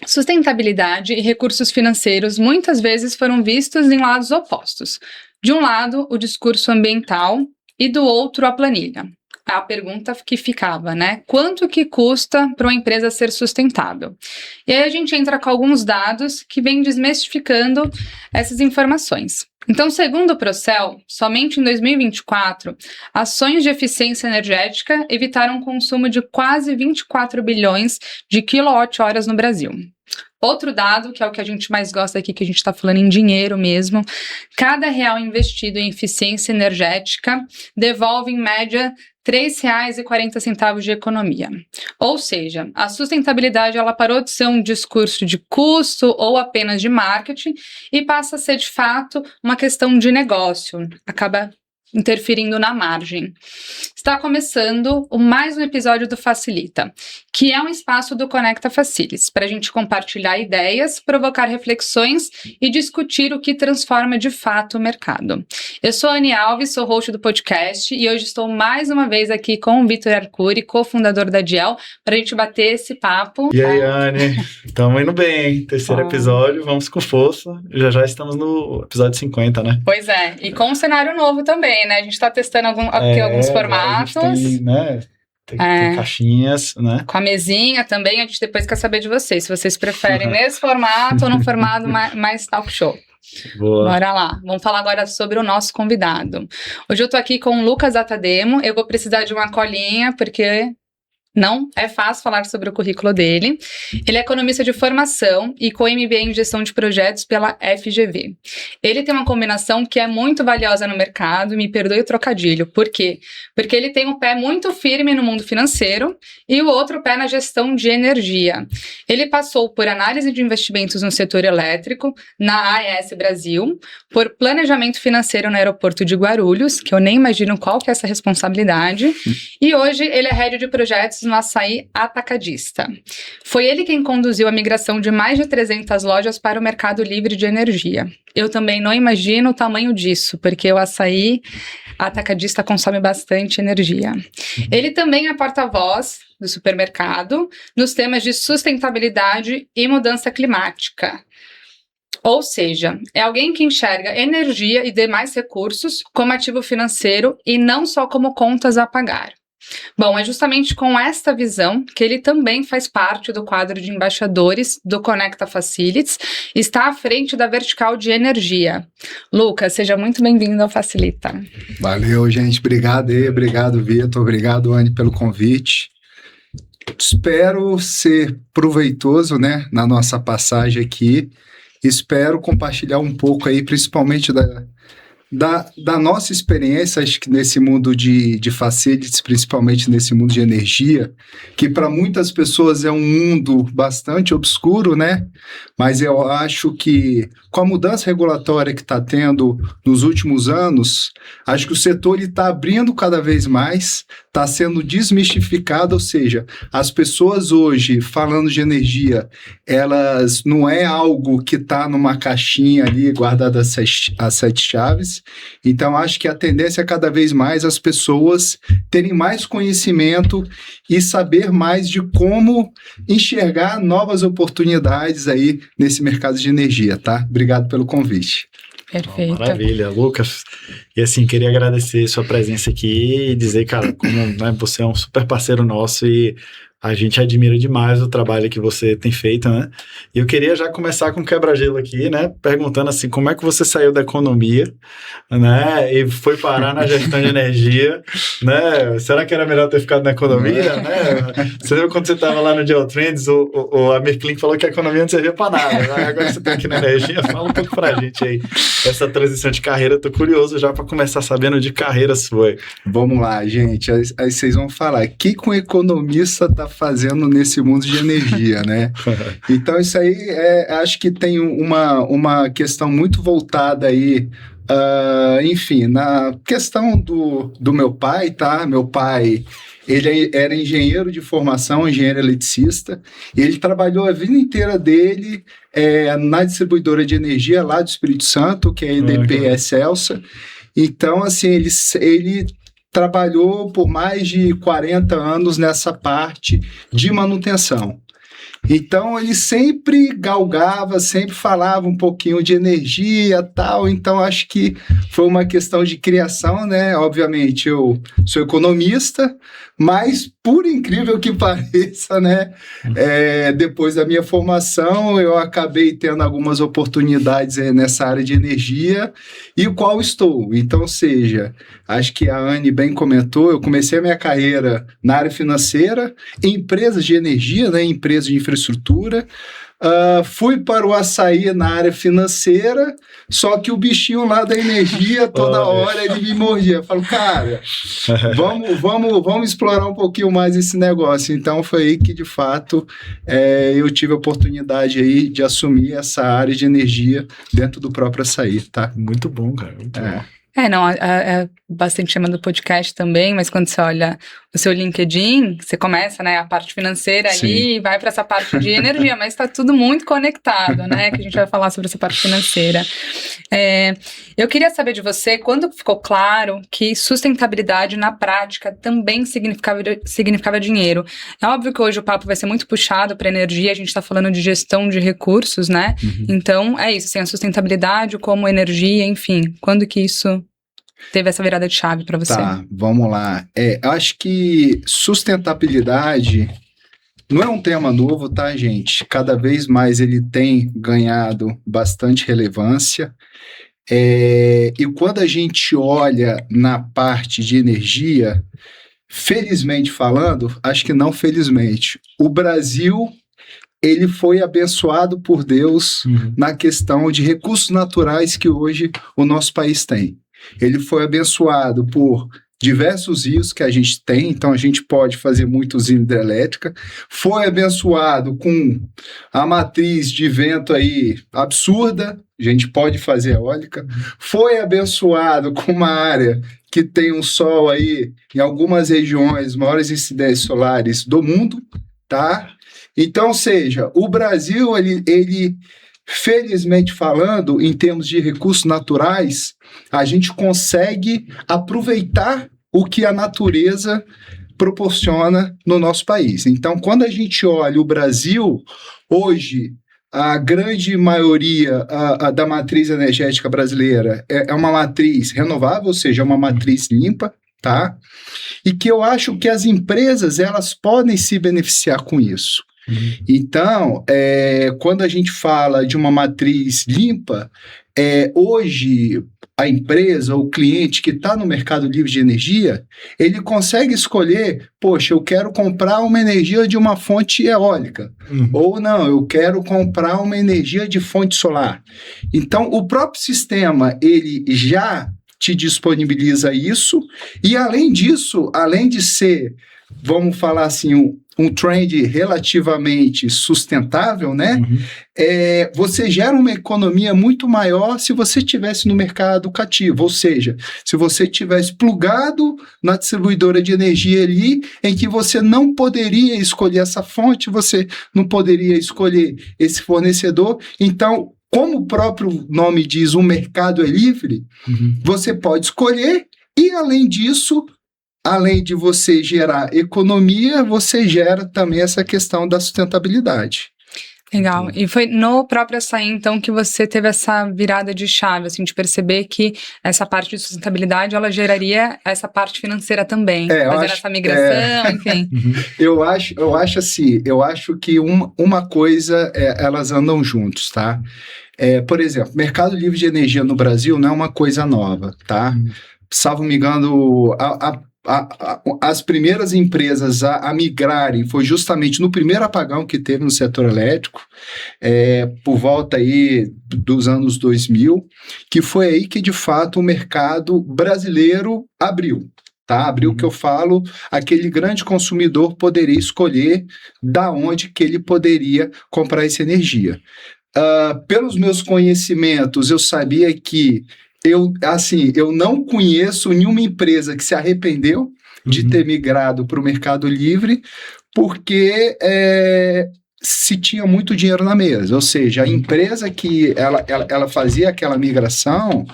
Sustentabilidade e recursos financeiros muitas vezes foram vistos em lados opostos. De um lado, o discurso ambiental e do outro, a planilha. A pergunta que ficava, né? Quanto que custa para uma empresa ser sustentável? E aí a gente entra com alguns dados que vêm desmistificando essas informações. Então, segundo o Procel, somente em 2024, ações de eficiência energética evitaram o consumo de quase 24 bilhões de quilowatt-horas no Brasil. Outro dado, que é o que a gente mais gosta aqui, que a gente está falando em dinheiro mesmo, cada real investido em eficiência energética devolve, em média, R$ 3,40 de economia. Ou seja, a sustentabilidade ela parou de ser um discurso de custo ou apenas de marketing e passa a ser, de fato, uma questão de negócio. Acaba interferindo na margem. Está começando mais um episódio do Facilita, que é um espaço do Conecta Facilities, para a gente compartilhar ideias, provocar reflexões e discutir o que transforma de fato o mercado. Eu sou a Anne Alves, sou host do podcast e hoje estou mais uma vez aqui com o Vitor Arcuri, cofundador da Diel, para a gente bater esse papo. E aí, Anne? Estamos indo bem, hein? Terceiro episódio, vamos com força. Já estamos no episódio 50, né? Pois é, e com um cenário novo também, né? A gente está testando alguns formatos. A gente tem, né? Tem caixinhas, né? Com a mesinha também, a gente depois quer saber de vocês, se vocês preferem nesse formato ou no formato mais talk show. Boa. Bora lá, vamos falar agora sobre o nosso convidado. Hoje eu tô aqui com o Lucas Atademo, eu vou precisar de uma colinha, porque não é fácil falar sobre o currículo dele. Ele é economista de formação e com MBA em gestão de projetos pela FGV. Ele tem uma combinação que é muito valiosa no mercado, me perdoe o trocadilho. Por quê? Porque ele tem um pé muito firme no mundo financeiro e o outro pé na gestão de energia. Ele passou por análise de investimentos no setor elétrico, na AES Brasil, por planejamento financeiro no aeroporto de Guarulhos, que eu nem imagino qual que é essa responsabilidade, e hoje ele é head de projetos no Açaí Atacadista. Foi ele quem conduziu a migração de mais de 300 lojas para o mercado livre de energia. Eu também não imagino o tamanho disso, porque o Açaí Atacadista consome bastante energia. Ele também é porta-voz do supermercado nos temas de sustentabilidade e mudança climática. Ou seja, é alguém que enxerga energia e demais recursos como ativo financeiro e não só como contas a pagar. Bom, é justamente com esta visão que ele também faz parte do quadro de embaixadores do Conecta Facilities e está à frente da vertical de energia. Lucas, seja muito bem-vindo ao Facilita. Valeu, gente. Obrigado, Vitor. Obrigado, Anne, pelo convite. Espero ser proveitoso, né, na nossa passagem aqui. Espero compartilhar um pouco aí, principalmente da nossa experiência, acho que nesse mundo de facilities, principalmente nesse mundo de energia, que para muitas pessoas é um mundo bastante obscuro, né? Mas eu acho que com a mudança regulatória que está tendo nos últimos anos, acho que o setor está abrindo cada vez mais, está sendo desmistificado, ou seja, as pessoas hoje falando de energia, elas não é algo que está numa caixinha ali guardada as 7 chaves. Então, acho que a tendência é cada vez mais as pessoas terem mais conhecimento e saber mais de como enxergar novas oportunidades aí nesse mercado de energia, tá? Obrigado pelo convite. Perfeito. Maravilha, Lucas. E assim, queria agradecer sua presença aqui e dizer, cara, como né, você é um super parceiro nosso e a gente admira demais o trabalho que você tem feito, né? E eu queria já começar com um quebra-gelo aqui, né? Perguntando assim, como é que você saiu da economia, né? E foi parar na gestão de energia, né? Será que era melhor ter ficado na economia, né? Você lembra quando você estava lá no Geotrends, o Amir Klink falou que a economia não servia para nada, né? Agora você está aqui na energia, fala um pouco pra gente aí. Essa transição de carreira, eu tô curioso já para começar sabendo de carreira sua. Vamos lá, gente. Aí vocês vão falar, o que um economista tá fazendo nesse mundo de energia, né? Então, isso aí, acho que tem uma questão muito voltada aí, enfim, na questão do meu pai, tá? Meu pai, ele era engenheiro de formação, engenheiro eletricista, e ele trabalhou a vida inteira dele na distribuidora de energia lá do Espírito Santo, que é a EDP Excelsa. Então, assim, ele trabalhou por mais de 40 anos nessa parte de manutenção. Então, ele sempre galgava, sempre falava um pouquinho de energia e tal. Então, acho que foi uma questão de criação, né? Obviamente, eu sou economista, mas, por incrível que pareça, né? Depois da minha formação, eu acabei tendo algumas oportunidades nessa área de energia, e o qual estou. Então, seja, acho que a Anne bem comentou, eu comecei a minha carreira na área financeira, em empresas de energia, né? Empresas de infraestrutura. Fui para o açaí na área financeira, só que o bichinho lá da energia, toda hora ele me mordia. Eu falo, cara, vamos explorar um pouquinho mais esse negócio. Então foi aí que, de fato, eu tive a oportunidade aí de assumir essa área de energia dentro do próprio açaí, tá? Muito bom, cara. Muito bom. Não, é bastante tema do podcast também, mas quando você olha o seu LinkedIn, você começa, né, a parte financeira ali e vai para essa parte de energia, mas está tudo muito conectado, né, que a gente vai falar sobre essa parte financeira. Eu queria saber de você, quando ficou claro que sustentabilidade na prática também significava dinheiro? É óbvio que hoje o papo vai ser muito puxado para energia, a gente está falando de gestão de recursos, né, Então é isso, assim, a sustentabilidade como energia, enfim, quando que isso teve essa virada de chave para você? Tá, vamos lá. Eu acho que sustentabilidade não é um tema novo, tá, gente? Cada vez mais ele tem ganhado bastante relevância. E quando a gente olha na parte de energia, felizmente falando, acho que não felizmente, o Brasil, ele foi abençoado por Deus na questão de recursos naturais que hoje o nosso país tem. Ele foi abençoado por diversos rios que a gente tem, então a gente pode fazer muita usina hidrelétrica. Foi abençoado com a matriz de vento aí absurda, a gente pode fazer eólica. Foi abençoado com uma área que tem um sol aí, em algumas regiões, maiores incidências solares do mundo, tá? Então, ou seja, o Brasil, ele felizmente falando, em termos de recursos naturais, a gente consegue aproveitar o que a natureza proporciona no nosso país. Então, quando a gente olha o Brasil, hoje, a grande maioria da matriz energética brasileira é uma matriz renovável, ou seja, é uma matriz limpa, tá? E que eu acho que as empresas, elas podem se beneficiar com isso. Então, quando a gente fala de uma matriz limpa, hoje a empresa, o cliente que está no mercado livre de energia, ele consegue escolher, poxa, eu quero comprar uma energia de uma fonte eólica, ou não, eu quero comprar uma energia de fonte solar. Então, o próprio sistema, ele já te disponibiliza isso, e além disso, além de ser, vamos falar assim, um trend relativamente sustentável, né? Você gera uma economia muito maior se você estivesse no mercado cativo, ou seja, se você estivesse plugado na distribuidora de energia ali, em que você não poderia escolher essa fonte, você não poderia escolher esse fornecedor. Então, como o próprio nome diz, o mercado é livre, você pode escolher e, além disso, além de você gerar economia, você gera também essa questão da sustentabilidade. Legal. E foi no próprio açaí, então, que você teve essa virada de chave, assim, de perceber que essa parte de sustentabilidade, ela geraria essa parte financeira também, fazendo essa migração, enfim. Eu acho assim, eu acho que uma coisa, elas andam juntos, tá? Por exemplo, mercado livre de energia no Brasil não é uma coisa nova, tá? Salvo me engano, as primeiras empresas a migrarem foi justamente no primeiro apagão que teve no setor elétrico, por volta aí dos anos 2000, que foi aí que, de fato, o mercado brasileiro abriu. Tá? Abriu, que eu falo, aquele grande consumidor poderia escolher da onde que ele poderia comprar essa energia. Pelos meus conhecimentos, eu sabia que eu não conheço nenhuma empresa que se arrependeu de ter migrado para o Mercado Livre, porque se tinha muito dinheiro na mesa. Ou seja, a empresa que ela fazia aquela migração,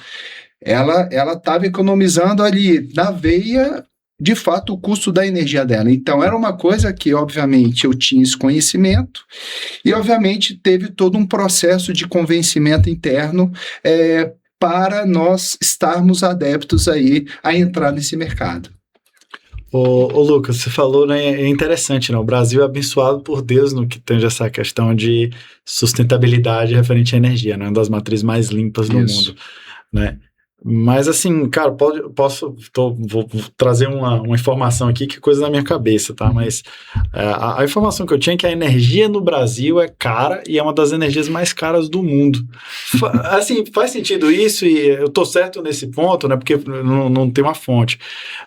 ela estava economizando ali na veia de fato, o custo da energia dela. Então, era uma coisa que, obviamente, eu tinha esse conhecimento e, obviamente, teve todo um processo de convencimento interno para nós estarmos adeptos aí a entrar nesse mercado. Ô Lucas, você falou, né, é interessante, né? O Brasil é abençoado por Deus no que tange essa questão de sustentabilidade referente à energia, né? Uma das matrizes mais limpas do mundo, né? Mas assim, cara, vou trazer uma informação aqui que é coisa da minha cabeça, tá? Mas a informação que eu tinha é que a energia no Brasil é cara e é uma das energias mais caras do mundo. Assim, faz sentido isso e eu tô certo nesse ponto, né? Porque não tem uma fonte.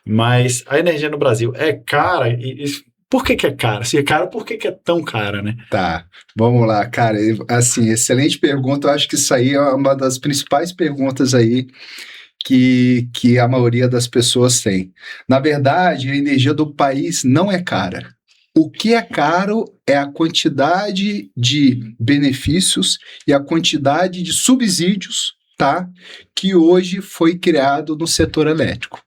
Mas a energia no Brasil é cara e por que é cara? Se é cara, por que é tão cara, né? Tá, vamos lá, cara. Assim, excelente pergunta. Eu acho que isso aí é uma das principais perguntas aí que a maioria das pessoas tem. Na verdade, a energia do país não é cara. O que é caro é a quantidade de benefícios e a quantidade de subsídios, tá? Que hoje foi criado no setor elétrico.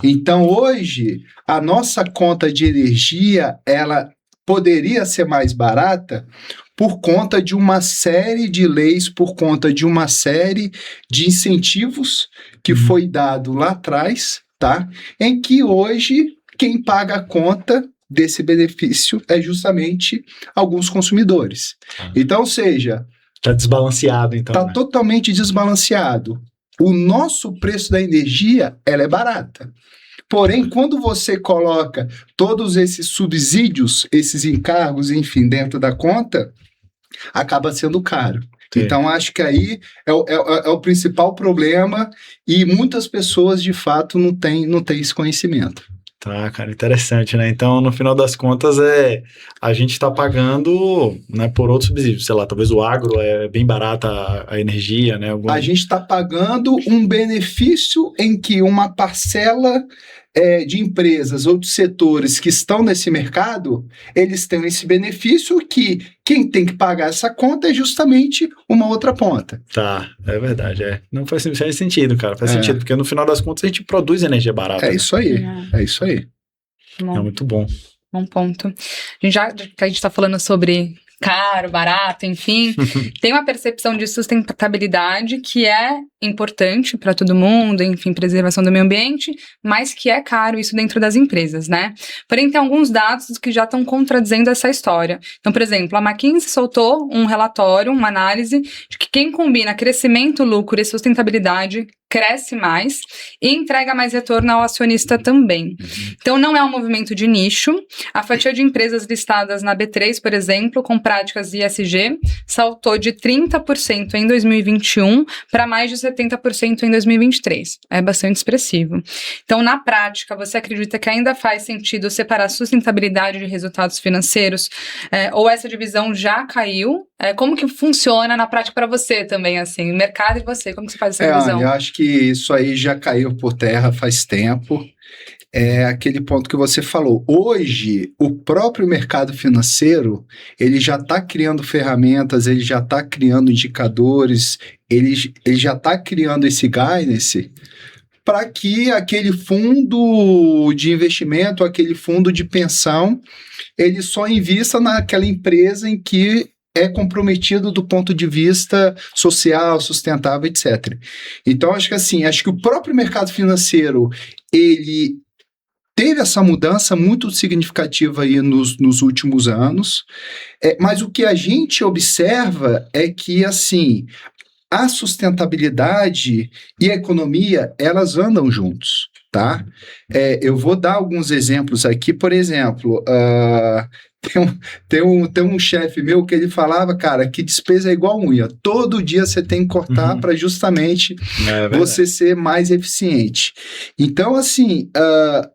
Então, hoje, a nossa conta de energia, ela poderia ser mais barata por conta de uma série de leis, por conta de uma série de incentivos que foi dado lá atrás, tá? Em que hoje, quem paga a conta desse benefício é justamente alguns consumidores. Então, ou seja... Está desbalanceado, então. Está totalmente desbalanceado. O nosso preço da energia, ela é barata. Porém, quando você coloca todos esses subsídios, esses encargos, enfim, dentro da conta, acaba sendo caro. Sim. Então, acho que aí é o principal problema e muitas pessoas, de fato, não têm esse conhecimento. Tá, cara, interessante, né? Então, no final das contas, a gente está pagando, né, por outros subsídios. Sei lá, talvez o agro é bem barata a energia, né? A gente está pagando um benefício em que uma parcela de empresas ou de setores que estão nesse mercado, eles têm esse benefício que quem tem que pagar essa conta é justamente uma outra ponta. Tá, é verdade, Não faz sentido, cara, faz sentido, porque no final das contas a gente produz energia barata. Isso aí, é isso aí. Bom, é muito bom. Bom ponto. Já que a gente está falando sobre caro, barato, enfim, tem uma percepção de sustentabilidade que é importante para todo mundo, enfim, preservação do meio ambiente, mas que é caro isso dentro das empresas, né? Porém, tem alguns dados que já estão contradizendo essa história. Então, por exemplo, a McKinsey soltou um relatório, uma análise de que quem combina crescimento, lucro e sustentabilidade cresce mais e entrega mais retorno ao acionista também. Então, não é um movimento de nicho. A fatia de empresas listadas na B3, por exemplo, com práticas ISG, saltou de 30% em 2021 para mais de 70% em 2023. É bastante expressivo. Então, na prática, você acredita que ainda faz sentido separar sustentabilidade de resultados financeiros? Ou essa divisão já caiu? Como que funciona na prática para você também, assim, mercado e você? Como que você faz essa divisão? Eu acho que isso aí já caiu por terra faz tempo. É aquele ponto que você falou. Hoje, o próprio mercado financeiro, ele já está criando ferramentas, ele já está criando indicadores, ele já está criando esse guidance para que aquele fundo de investimento, aquele fundo de pensão, ele só invista naquela empresa em que é comprometido do ponto de vista social, sustentável, etc. Então, acho que o próprio mercado financeiro, ele teve essa mudança muito significativa aí nos últimos anos, mas o que a gente observa é que, assim, a sustentabilidade e a economia, elas andam juntos, tá? Eu vou dar alguns exemplos aqui, por exemplo, tem um chefe meu que ele falava, cara, que despesa é igual unha. Todo dia você tem que cortar para justamente você ser mais eficiente. Então, assim,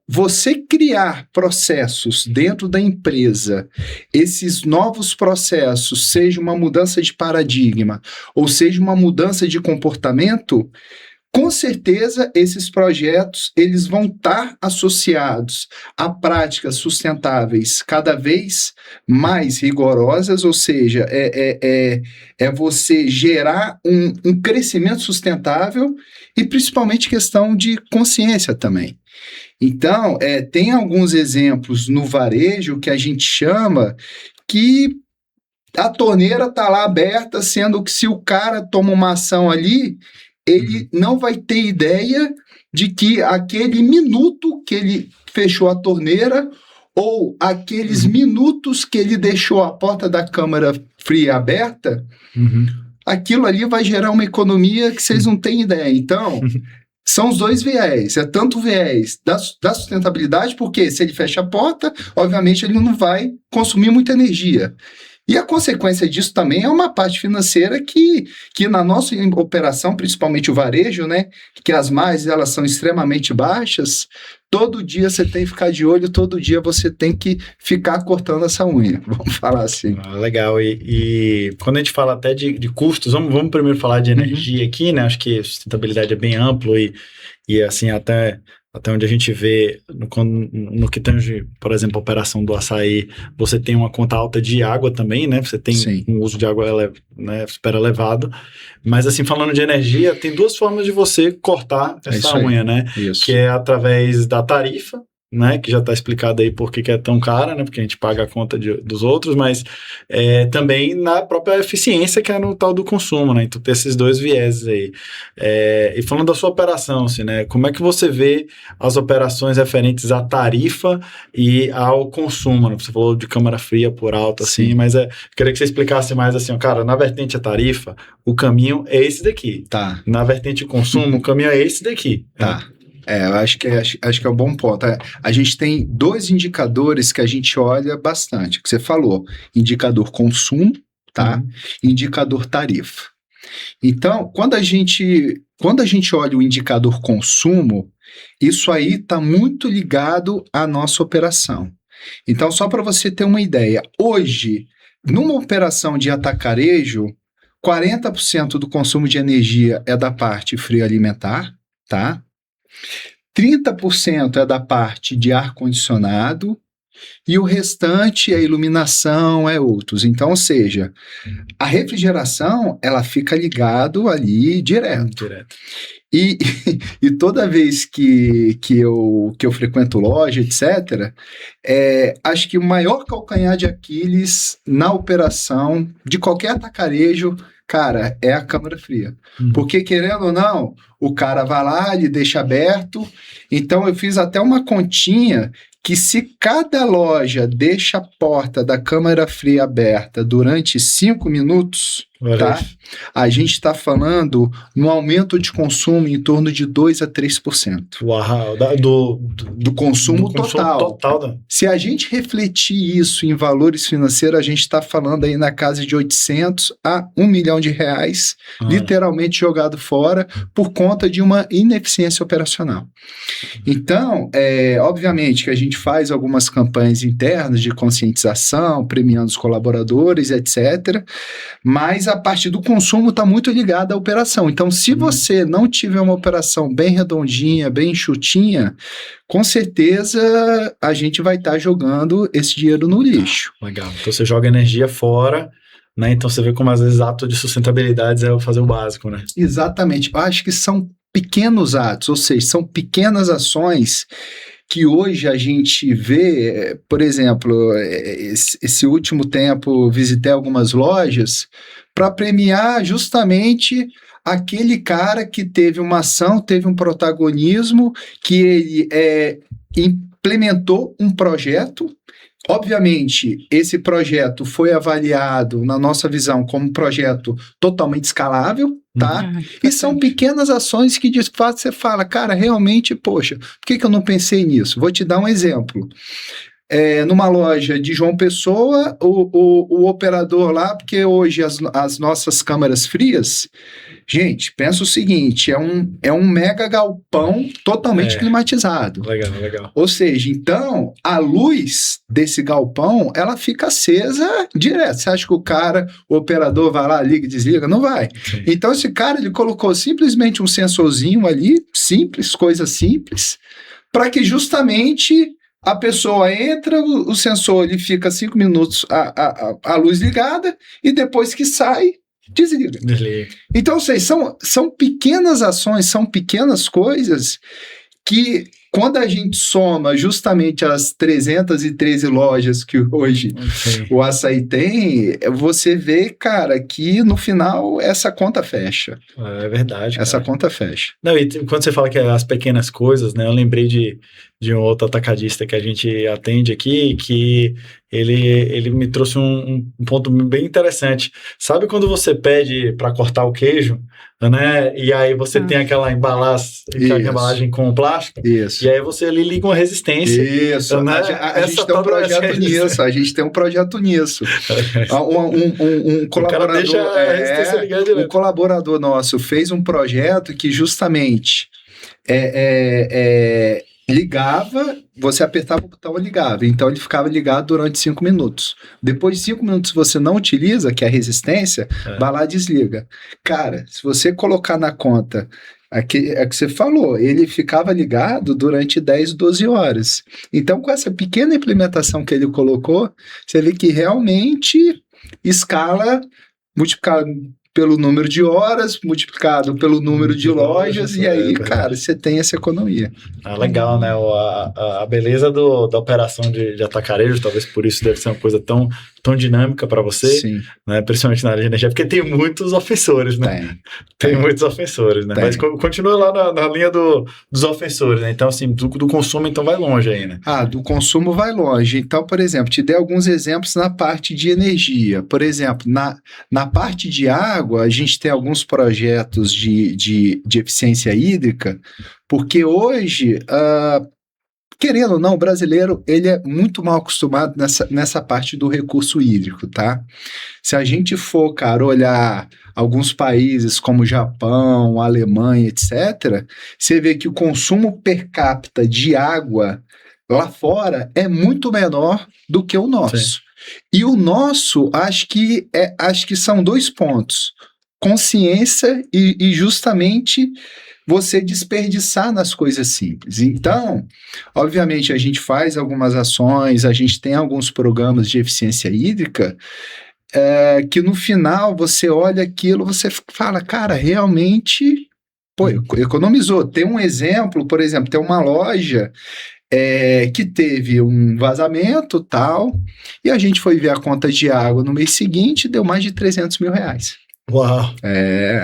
você criar processos dentro da empresa, esses novos processos, seja uma mudança de paradigma ou seja uma mudança de comportamento, com certeza, esses projetos eles vão estar associados a práticas sustentáveis cada vez mais rigorosas, ou seja, você gerar um crescimento sustentável e principalmente questão de consciência também. Então, tem alguns exemplos no varejo que a gente chama que a torneira está lá aberta, sendo que se o cara toma uma ação ali, ele não vai ter ideia de que aquele minuto que ele fechou a torneira ou aqueles minutos que ele deixou a porta da câmara fria aberta, aquilo ali vai gerar uma economia que vocês não têm ideia. Então, são os dois viés. É tanto o viés da sustentabilidade, porque se ele fecha a porta, obviamente ele não vai consumir muita energia. E a consequência disso também é uma parte financeira que na nossa operação, principalmente o varejo, né, que as margens elas são extremamente baixas, todo dia você tem que ficar de olho, todo dia você tem que ficar cortando essa unha, vamos falar assim. Legal, e quando a gente fala até de custos, vamos primeiro falar de energia aqui, né, acho que sustentabilidade é bem amplo e assim, até onde a gente vê, no que tange, por exemplo, a operação do açaí, você tem uma conta alta de água também, né? Você tem um uso de água super elevado. Mas, assim, falando de energia, tem duas formas de você cortar essa unha, né? Isso. Que é através da tarifa, né, que já está explicado aí por que é tão cara, né, porque a gente paga a conta dos outros, mas também na própria eficiência que é no tal do consumo, né, então tem esses dois vieses aí. E falando da sua operação, assim, né, como é que você vê as operações referentes à tarifa e ao consumo, né? Você falou de câmara fria por alto, assim, mas queria que você explicasse mais assim, ó, cara, na vertente a tarifa, o caminho é esse daqui. Tá. Na vertente consumo, o caminho é esse daqui. Tá. Eu acho que é um bom ponto. A gente tem dois indicadores que a gente olha bastante, que você falou, indicador consumo, tá? Indicador tarifa. Então, quando a gente olha o indicador consumo, isso aí está muito ligado à nossa operação. Então, só para você ter uma ideia, hoje, numa operação de atacarejo, 40% do consumo de energia é da parte frio alimentar, tá? 30% é da parte de ar-condicionado e o restante é iluminação, é outros. Então, ou seja, a refrigeração, ela fica ligado ali direto. E toda vez que eu frequento loja, etc., acho que o maior calcanhar de Aquiles na operação de qualquer atacarejo, cara, é a câmara fria. Porque, querendo ou não, o cara vai lá, ele deixa aberto. Então, eu fiz até uma continha que se cada loja deixa a porta da câmara fria aberta durante 5 minutos, tá? A gente está falando no aumento de consumo em torno de 2% a 3%. Uau, do consumo total. Se a gente refletir isso em valores financeiros, a gente está falando aí na casa de 800 a 1 milhão de reais, literalmente jogado fora por conta de uma ineficiência operacional. Então, obviamente que a gente faz algumas campanhas internas de conscientização, premiando os colaboradores, etc., mas a parte do consumo está muito ligada à operação. Então, se você não tiver uma operação bem redondinha, bem enxutinha, com certeza a gente vai estar jogando esse dinheiro no lixo. Legal. Então, você joga energia fora, né? Então, você vê como às vezes ato de sustentabilidade é fazer o básico, né? Exatamente. Eu acho que são pequenos atos, ou seja, são pequenas ações que hoje a gente vê. Por exemplo, esse último tempo visitei algumas lojas para premiar justamente aquele cara que teve uma ação, teve um protagonismo, que ele implementou um projeto. Obviamente, esse projeto foi avaliado, na nossa visão, como um projeto totalmente escalável, tá? E são pequenas ações que, de fato, você fala, cara, realmente, poxa, por que eu não pensei nisso? Vou te dar um exemplo. Numa loja de João Pessoa, o operador lá, porque hoje as nossas câmaras frias, gente, pensa o seguinte, é um mega galpão totalmente climatizado. Legal. Ou seja, então, a luz desse galpão, ela fica acesa direto. Você acha que o operador vai lá, liga e desliga? Não vai. Sim. Então, esse cara, ele colocou simplesmente um sensorzinho ali, simples, coisa simples, para que justamente a pessoa entra, o sensor ele fica 5 minutos a luz ligada e depois que sai, desliga. Então, vocês são pequenas ações, são pequenas coisas que Quando a gente soma justamente as 313 lojas que hoje o Açaí tem, você vê, cara, que no final essa conta fecha. É verdade, cara. Essa conta fecha. Não, e quando você fala que é as pequenas coisas, né? Eu lembrei de um outro atacadista que a gente atende aqui, que ele me trouxe um ponto bem interessante. Sabe quando você pede para cortar o queijo, né? E aí você tem aquela embalagem com plástico, Isso. e aí você ali liga uma resistência. Isso, né? a gente tem um projeto nisso, a gente tem um projeto nisso. Um colaborador, um colaborador nosso fez um projeto que justamente ligava, você apertava o botão e ligava, então ele ficava ligado durante 5 minutos. Depois de 5 minutos você não utiliza, que é a resistência, vai lá e desliga. Cara, se você colocar na conta que você falou, ele ficava ligado durante 10, 12 horas. Então, com essa pequena implementação que ele colocou, você vê que realmente escala, multiplicado pelo número de horas, multiplicado pelo número de lojas, e aí, cara, você tem essa economia. Legal, né? A beleza da operação de atacarejo, talvez por isso deve ser uma coisa tão dinâmica para você, Sim. Né? Principalmente na área de energia, porque tem muitos ofensores, né? Tem muitos ofensores, né? Mas continua lá na linha dos ofensores, né? Então, assim, do consumo, então, vai longe aí, né? Do consumo vai longe. Então, por exemplo, te dei alguns exemplos na parte de energia. Por exemplo, na parte de água, a gente tem alguns projetos de eficiência hídrica, porque hoje, querendo ou não, o brasileiro ele é muito mal acostumado nessa parte do recurso hídrico, tá? Se a gente for, cara, olhar alguns países como Japão, Alemanha, etc., você vê que o consumo per capita de água lá fora é muito menor do que o nosso. Sim. E o nosso, acho que são 2 pontos. Consciência e justamente você desperdiçar nas coisas simples. Então, obviamente, a gente faz algumas ações, a gente tem alguns programas de eficiência hídrica, que no final você olha aquilo, você fala, cara, realmente, economizou. Tem um exemplo, por exemplo, tem uma loja que teve um vazamento tal, e a gente foi ver a conta de água no mês seguinte, deu mais de R$300 mil. Uau!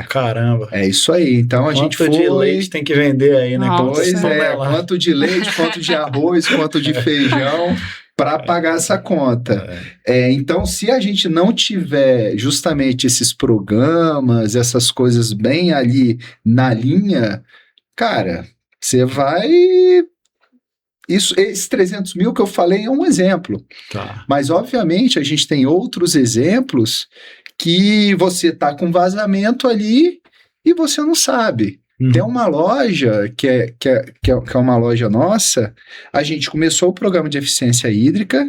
Caramba! É isso aí. Então a gente foi... Quanto de leite tem que vender aí, né? Pois quanto de leite, quanto de arroz, quanto de feijão para pagar essa conta. Então, se a gente não tiver justamente esses programas, essas coisas bem ali na linha, cara, você vai... Esses 300 mil que eu falei é um exemplo. Tá. Mas, obviamente, a gente tem outros exemplos que você está com vazamento ali e você não sabe. Tem uma loja que é uma loja nossa, a gente começou o programa de eficiência hídrica,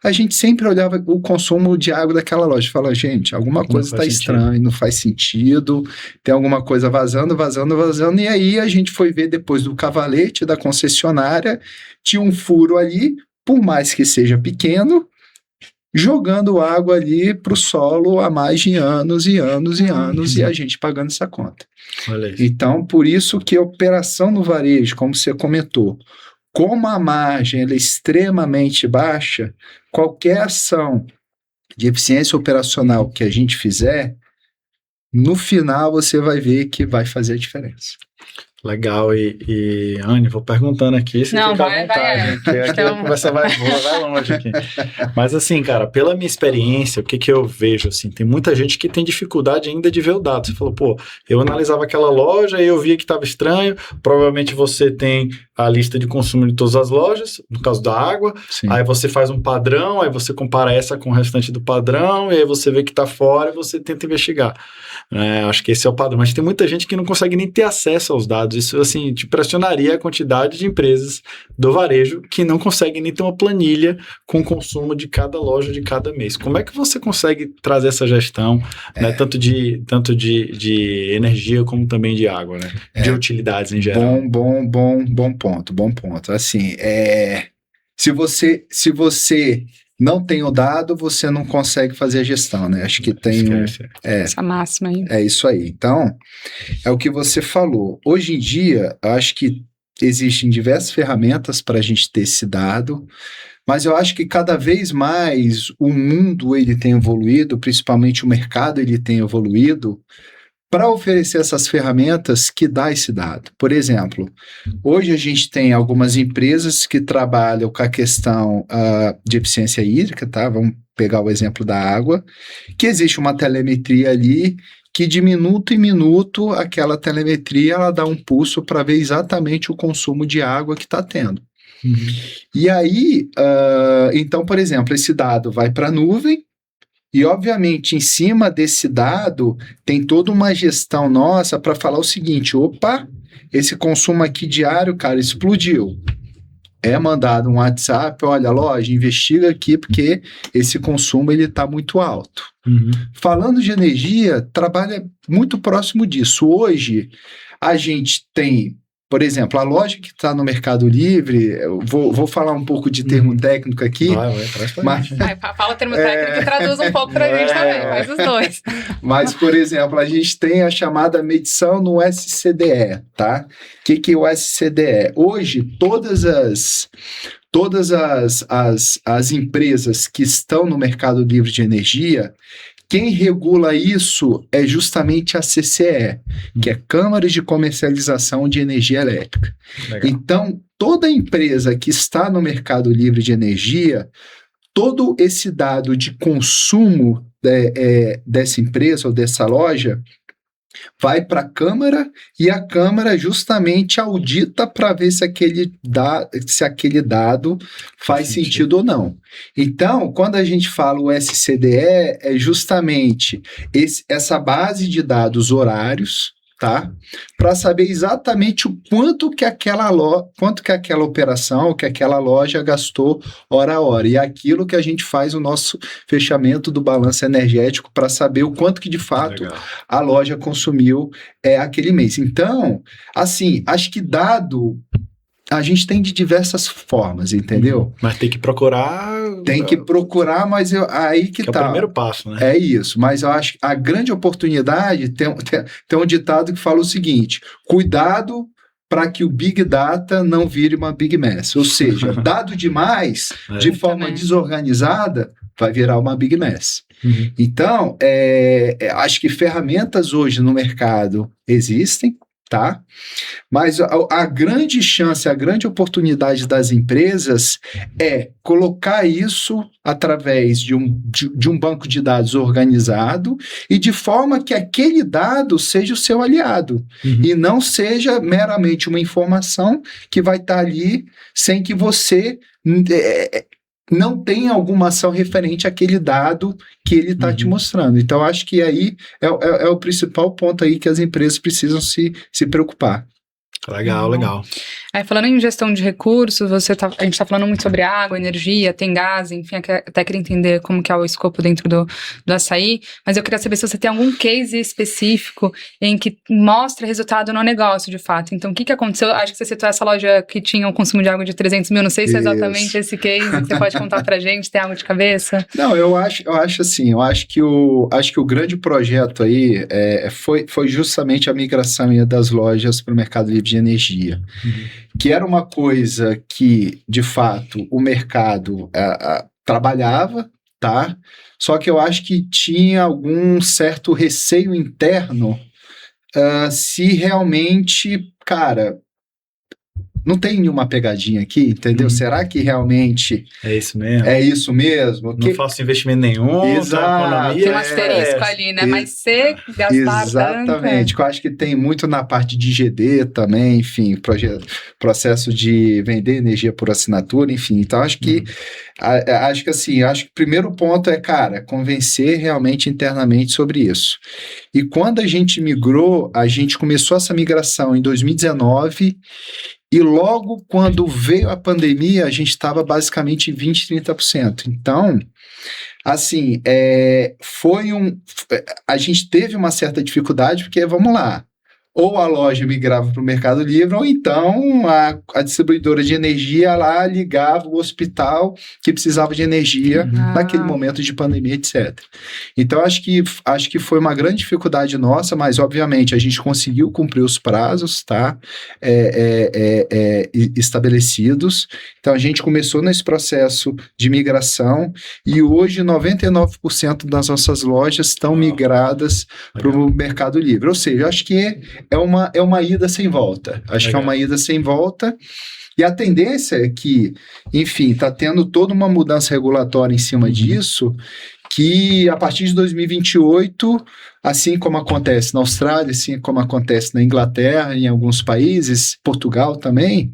a gente sempre olhava o consumo de água daquela loja e falava, gente, alguma coisa está estranha, não faz sentido, tem alguma coisa vazando, e aí a gente foi ver depois do cavalete da concessionária, tinha um furo ali, por mais que seja pequeno, jogando água ali para o solo há mais de anos e anos e anos, e a gente pagando essa conta. Então, por isso que a operação no varejo, como você comentou, como a margem ela é extremamente baixa, qualquer ação de eficiência operacional que a gente fizer, no final você vai ver que vai fazer a diferença. Legal, e Anne, vou perguntando aqui, se não, fica à vontade, porque aqui a conversa vai longe aqui. Mas assim, cara, pela minha experiência, o que eu vejo, assim, tem muita gente que tem dificuldade ainda de ver o dado. Você falou, eu analisava aquela loja e eu via que estava estranho, provavelmente você tem a lista de consumo de todas as lojas, no caso da água, Sim. Aí você faz um padrão, aí você compara essa com o restante do padrão, e aí você vê que está fora e você tenta investigar. Acho que esse é o padrão, mas tem muita gente que não consegue nem ter acesso aos dados. Isso, assim, te pressionaria a quantidade de empresas do varejo que não conseguem nem ter uma planilha com o consumo de cada loja de cada mês. Como é que você consegue trazer essa gestão, né, tanto de energia como também de água, né? De utilidades em geral? Bom ponto. Assim, se você não tem o dado, você não consegue fazer a gestão, né? Acho que tem... essa máxima aí. É isso aí. Então, é o que você falou. Hoje em dia, acho que existem diversas ferramentas para a gente ter esse dado, mas eu acho que cada vez mais o mundo ele tem evoluído, principalmente o mercado ele tem evoluído, para oferecer essas ferramentas que dá esse dado. Por exemplo, hoje a gente tem algumas empresas que trabalham com a questão de eficiência hídrica, tá? Vamos pegar o exemplo da água, que existe uma telemetria ali que de minuto em minuto aquela telemetria ela dá um pulso para ver exatamente o consumo de água que está tendo. E aí, então, por exemplo, esse dado vai para a nuvem, e, obviamente, em cima desse dado, tem toda uma gestão nossa para falar o seguinte: opa, esse consumo aqui diário, cara, explodiu. É mandado um WhatsApp, olha, loja, investiga aqui, porque esse consumo está muito alto. Falando de energia, trabalha muito próximo disso. Hoje, a gente tem... Por exemplo, a loja que está no Mercado Livre, eu vou falar um pouco de termo técnico aqui. Fala o termo técnico e traduz um pouco para a gente também, faz os dois. Mas, por exemplo, a gente tem a chamada medição no SCDE, tá? O que é o SCDE? Hoje, todas as empresas que estão no Mercado Livre de energia, quem regula isso é justamente a CCE, que é Câmara de Comercialização de Energia Elétrica. Legal. Então, toda empresa que está no Mercado Livre de Energia, todo esse dado de consumo dessa empresa ou dessa loja vai para a Câmara e a Câmara justamente audita para ver se aquele dado faz sentido ou não. Então, quando a gente fala o SCDE, é justamente essa base de dados horários, tá? Para saber exatamente o quanto que aquela operação, que aquela loja gastou hora a hora. E é aquilo que a gente faz o nosso fechamento do balanço energético para saber o quanto que de fato a loja consumiu aquele mês. Então, assim, acho que dado a gente tem de diversas formas, entendeu? Mas tem que procurar... Tem que procurar, mas aí que tá. É o primeiro passo, né? É isso, mas eu acho que a grande oportunidade tem um ditado que fala o seguinte: cuidado para que o Big Data não vire uma Big Mess. Ou seja, dado demais, de forma desorganizada, vai virar uma Big Mess. Então, acho que ferramentas hoje no mercado existem, tá? Mas a grande chance, a grande oportunidade das empresas é colocar isso através de um banco de dados organizado e de forma que aquele dado seja o seu aliado e não seja meramente uma informação que vai estar ali sem que você... não tem alguma ação referente àquele dado que ele está te mostrando. Então, acho que aí é o principal ponto aí que as empresas precisam se preocupar. Legal, legal. Falando em gestão de recursos, a gente está falando muito sobre água, energia, tem gás, enfim, até queria entender como que é o escopo dentro do Assaí, mas eu queria saber se você tem algum case específico em que mostra resultado no negócio, de fato. Então, o que aconteceu? Acho que você citou essa loja que tinha um consumo de água de 300 mil, não sei se é exatamente esse case, você pode contar pra gente, tem algo de cabeça? Não, eu acho assim, eu acho que o grande projeto aí foi justamente a migração das lojas para o Mercado Livre de Energia. Que era uma coisa que, de fato, o mercado trabalhava, tá? Só que eu acho que tinha algum certo receio interno se realmente, cara, não tem nenhuma pegadinha aqui, entendeu? Será que realmente... É isso mesmo? É isso mesmo? Não faço investimento nenhum, Exato. Tem um asterisco ali, né? Mas se gastar exatamente. tanto... Eu acho que tem muito na parte de GD também, enfim, processo de vender energia por assinatura, enfim. Então, acho que acho que o primeiro ponto é, cara, convencer realmente internamente sobre isso. E quando a gente migrou, a gente começou essa migração em 2019 e logo quando veio a pandemia, a gente estava basicamente em 20%, 30%. Então, assim, a gente teve uma certa dificuldade, porque, vamos lá, ou a loja migrava para o Mercado Livre, ou então a distribuidora de energia lá ligava o hospital que precisava de energia naquele momento de pandemia, etc. Então, acho que foi uma grande dificuldade nossa, mas, obviamente, a gente conseguiu cumprir os prazos, tá? Estabelecidos. Então, a gente começou nesse processo de migração e hoje 99% das nossas lojas estão migradas para o Mercado Livre. Ou seja, acho que é uma ida sem volta. Acho que é uma ida sem volta. E a tendência é que, enfim, está tendo toda uma mudança regulatória em cima disso, que a partir de 2028, assim como acontece na Austrália, assim como acontece na Inglaterra, em alguns países, Portugal também,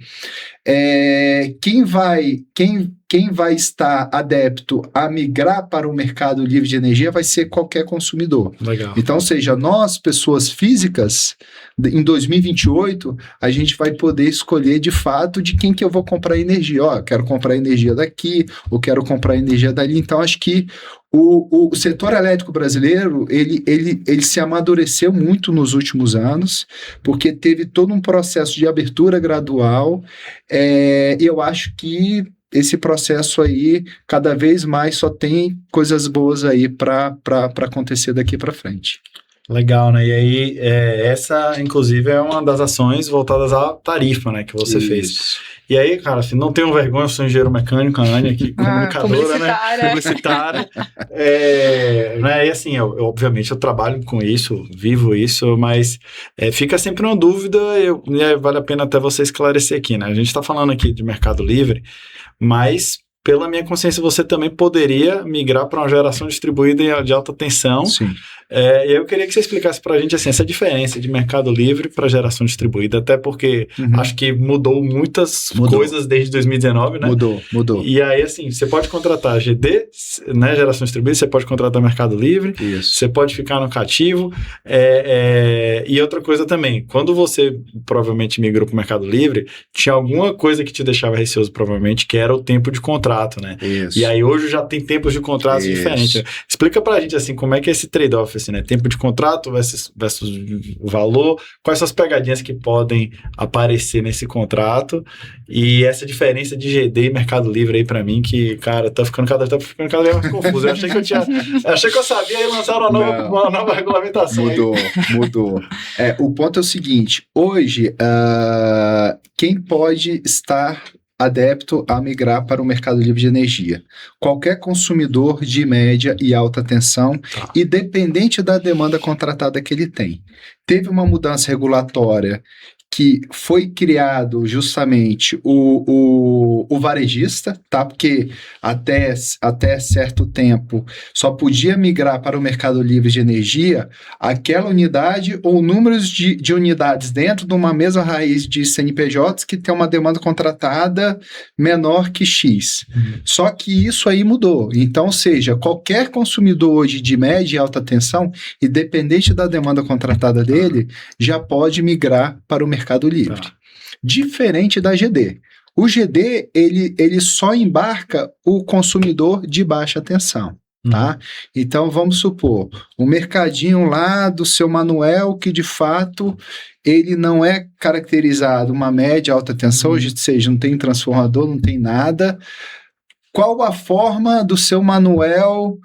quem vai estar adepto a migrar para o mercado livre de energia vai ser qualquer consumidor. Legal. Então, ou seja, nós, pessoas físicas, em 2028, a gente vai poder escolher de fato de quem que eu vou comprar energia. Eu quero comprar energia daqui, ou quero comprar energia dali. Então, acho que o setor elétrico brasileiro, ele se amadureceu muito nos últimos anos, porque teve todo um processo de abertura gradual, e eu acho que esse processo aí, cada vez mais, só tem coisas boas aí para acontecer daqui para frente. Legal, né? E aí, essa, inclusive, é uma das ações voltadas à tarifa, né, que você fez. E aí, cara, assim, não tenho vergonha, eu sou engenheiro mecânico, a Anne aqui, comunicadora, né? Publicitária. Né? E assim, obviamente, eu trabalho com isso, vivo isso, mas fica sempre uma dúvida, vale a pena até você esclarecer aqui, né? A gente está falando aqui de Mercado Livre, mas, pela minha consciência, você também poderia migrar para uma geração distribuída de alta tensão. Sim. E eu queria que você explicasse para a gente assim, essa diferença de Mercado Livre para geração distribuída, até porque acho que mudou muitas coisas desde 2019, né? Mudou. E aí, assim, você pode contratar GD, né, geração distribuída, você pode contratar Mercado Livre, você pode ficar no cativo, e outra coisa também, quando você provavelmente migrou para o Mercado Livre, tinha alguma coisa que te deixava receoso, provavelmente, que era o tempo de contrato, né? Isso. E aí hoje já tem tempos de contrato diferentes. Explica pra gente, assim, como é que é esse trade-off, assim, né? Tempo de contrato versus valor, quais são as pegadinhas que podem aparecer nesse contrato e essa diferença de GD e Mercado Livre aí pra mim, que, cara, tá ficando cada vez mais confuso. Eu achei que eu sabia e lançaram uma nova regulamentação. Mudou. O ponto é o seguinte, hoje, quem pode estar adepto a migrar para o Mercado Livre de Energia? Qualquer consumidor de média e alta tensão, independente da demanda contratada que ele tem. Teve uma mudança regulatória que foi criado justamente o varejista, tá? Porque até certo tempo só podia migrar para o Mercado Livre de Energia aquela unidade ou números de unidades dentro de uma mesma raiz de CNPJs que tem uma demanda contratada menor que X. Só que isso aí mudou. Então, ou seja, qualquer consumidor hoje de média e alta tensão, independente da demanda contratada dele, já pode migrar para o Mercado Livre. Diferente da GD. O GD, ele só embarca o consumidor de baixa tensão. Tá? Então, vamos supor, o mercadinho lá do seu Manuel, que de fato ele não é caracterizado uma média alta tensão, ou seja, não tem transformador, não tem nada. Qual a forma do seu Manuel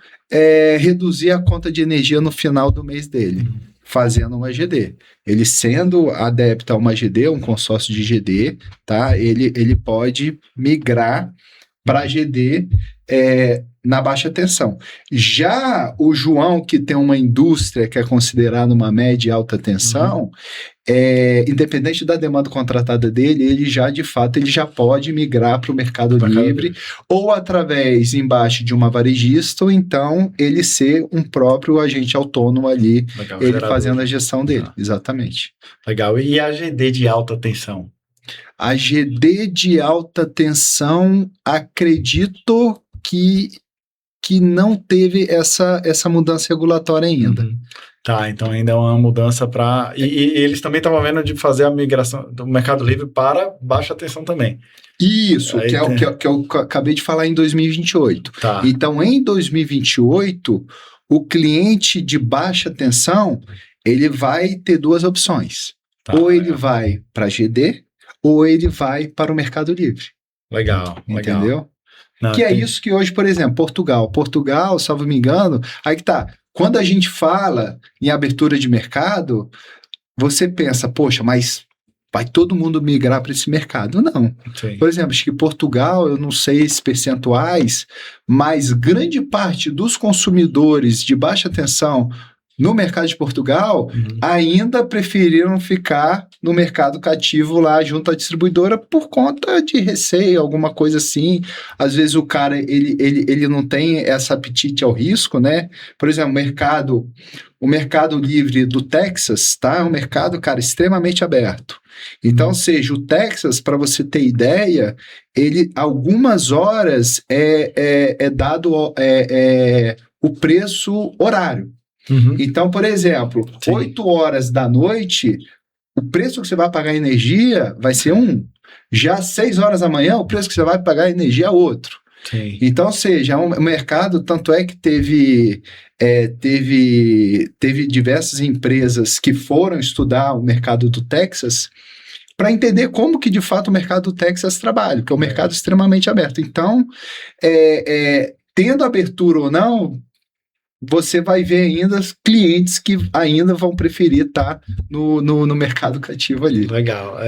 reduzir a conta de energia no final do mês dele? Fazendo uma GD. Ele sendo adepto a uma GD, um consórcio de GD, tá? Ele pode migrar para GD na baixa tensão. Já o João, que tem uma indústria que é considerada uma média e alta tensão, independente da demanda contratada dele, ele já, de fato, ele já pode migrar para o Mercado Livre, ou através, embaixo de uma varejista, ou então ele ser um próprio agente autônomo ali, ele fazendo a gestão dele. Exatamente. Legal. E a GD de alta tensão? A GD de alta tensão, acredito que não teve essa mudança regulatória ainda. Tá, então ainda é uma mudança para... E eles também estavam vendo de fazer a migração do Mercado Livre para baixa tensão também. Isso, que eu acabei de falar em 2028. Tá. Então, em 2028, o cliente de baixa tensão, ele vai ter duas opções. ou ele vai para GD, ou ele vai para o Mercado Livre. Legal. Entendeu? Não, Que é isso que hoje, por exemplo, Portugal, salvo me engano, aí que tá. Quando a gente fala em abertura de mercado, você pensa, poxa, mas vai todo mundo migrar para esse mercado? Não. Sim. Por exemplo, acho que Portugal, eu não sei esses percentuais, mas grande parte dos consumidores de baixa tensão no mercado de Portugal ainda preferiram ficar no mercado cativo lá junto à distribuidora por conta de receio, alguma coisa assim. Às vezes o cara, ele não tem esse apetite ao risco, né? Por exemplo, o mercado livre do Texas, tá? É um mercado, cara, extremamente aberto. Então, seja, o Texas, para você ter ideia, ele, algumas horas é dado o preço horário. Então, por exemplo, 8 horas da noite, o preço que você vai pagar em energia vai ser um. Já às 6 horas da manhã, o preço que você vai pagar em energia é outro. Sim. Então, ou seja, é um mercado, tanto é que teve diversas empresas que foram estudar o mercado do Texas para entender como que, de fato, o mercado do Texas trabalha, porque é um mercado extremamente aberto. Então, tendo abertura ou não, você vai ver ainda clientes que ainda vão preferir estar no mercado cativo ali. Legal.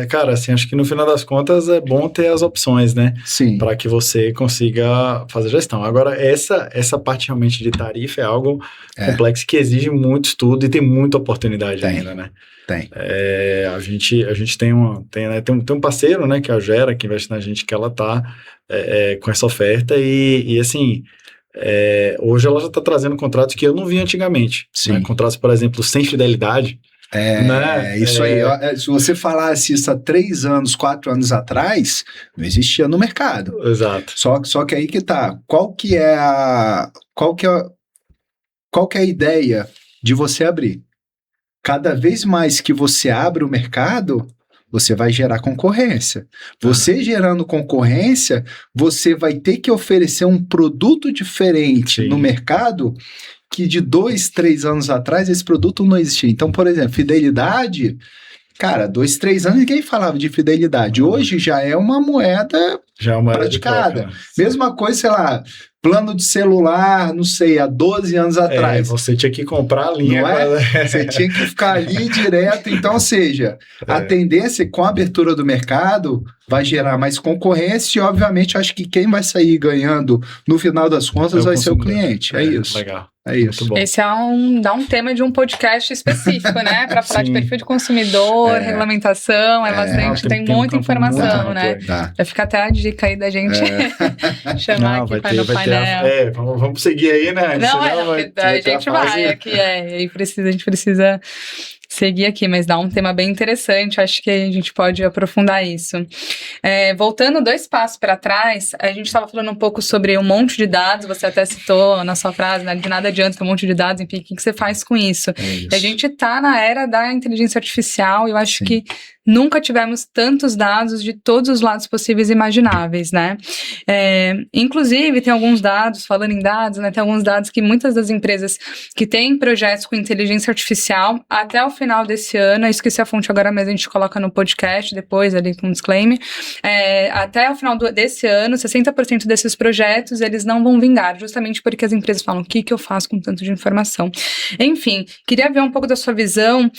Cara, assim, acho que no final das contas é bom ter as opções, né? Sim. Para que você consiga fazer gestão. Agora, essa parte realmente de tarifa é algo complexo que exige muito estudo e tem muita oportunidade ainda, né? Tem. A gente tem um parceiro, né, que é a Gera, que investe na gente, que ela tá com essa oferta e assim... hoje ela já está trazendo contratos que eu não vi antigamente. Sim. Né? Contratos, por exemplo, sem fidelidade. Isso aí. Se você falasse isso há 3 anos, 4 anos atrás, não existia no mercado. Exato. Só que aí que tá. Qual que é a ideia de você abrir? Cada vez mais que você abre o mercado, você vai gerar concorrência. Você gerando concorrência, você vai ter que oferecer um produto diferente no mercado que de 2, 3 anos atrás esse produto não existia. Então, por exemplo, fidelidade, cara, 2, 3 anos ninguém falava de fidelidade. Hoje já é uma moeda praticada. Mesma coisa, sei lá, plano de celular, não sei, há 12 anos atrás. Você tinha que comprar a linha. Não é? Você tinha que ficar ali direto. Então, ou seja, a tendência com a abertura do mercado vai gerar mais concorrência e, obviamente, acho que quem vai sair ganhando no final das contas vai ser o cliente. É isso. Legal. É isso. Bom. Esse dá um tema de um podcast específico, né? Para falar de perfil de consumidor, regulamentação, bastante, tem muita informação, né? Já fica até a dica aí da gente chamar aqui para o painel. Vamos seguir aí, né? A gente vai aqui, a gente precisa seguir aqui, mas dá um tema bem interessante, acho que a gente pode aprofundar isso. Voltando 2 passos para trás, a gente estava falando um pouco sobre um monte de dados, você até citou na sua frase, né, de nada adianta ter um monte de dados, enfim, o que você faz com isso? E a gente está na era da inteligência artificial, e eu acho que nunca tivemos tantos dados de todos os lados possíveis e imagináveis, né? Inclusive, tem alguns dados, falando em dados, né? Tem alguns dados que muitas das empresas que têm projetos com inteligência artificial, até o final desse ano, eu esqueci a fonte agora, mas a gente coloca no podcast depois, ali com um disclaimer, até o final desse ano, 60% desses projetos, eles não vão vingar, justamente porque as empresas falam, o que eu faço com tanto de informação? Enfim, queria ver um pouco da sua visão,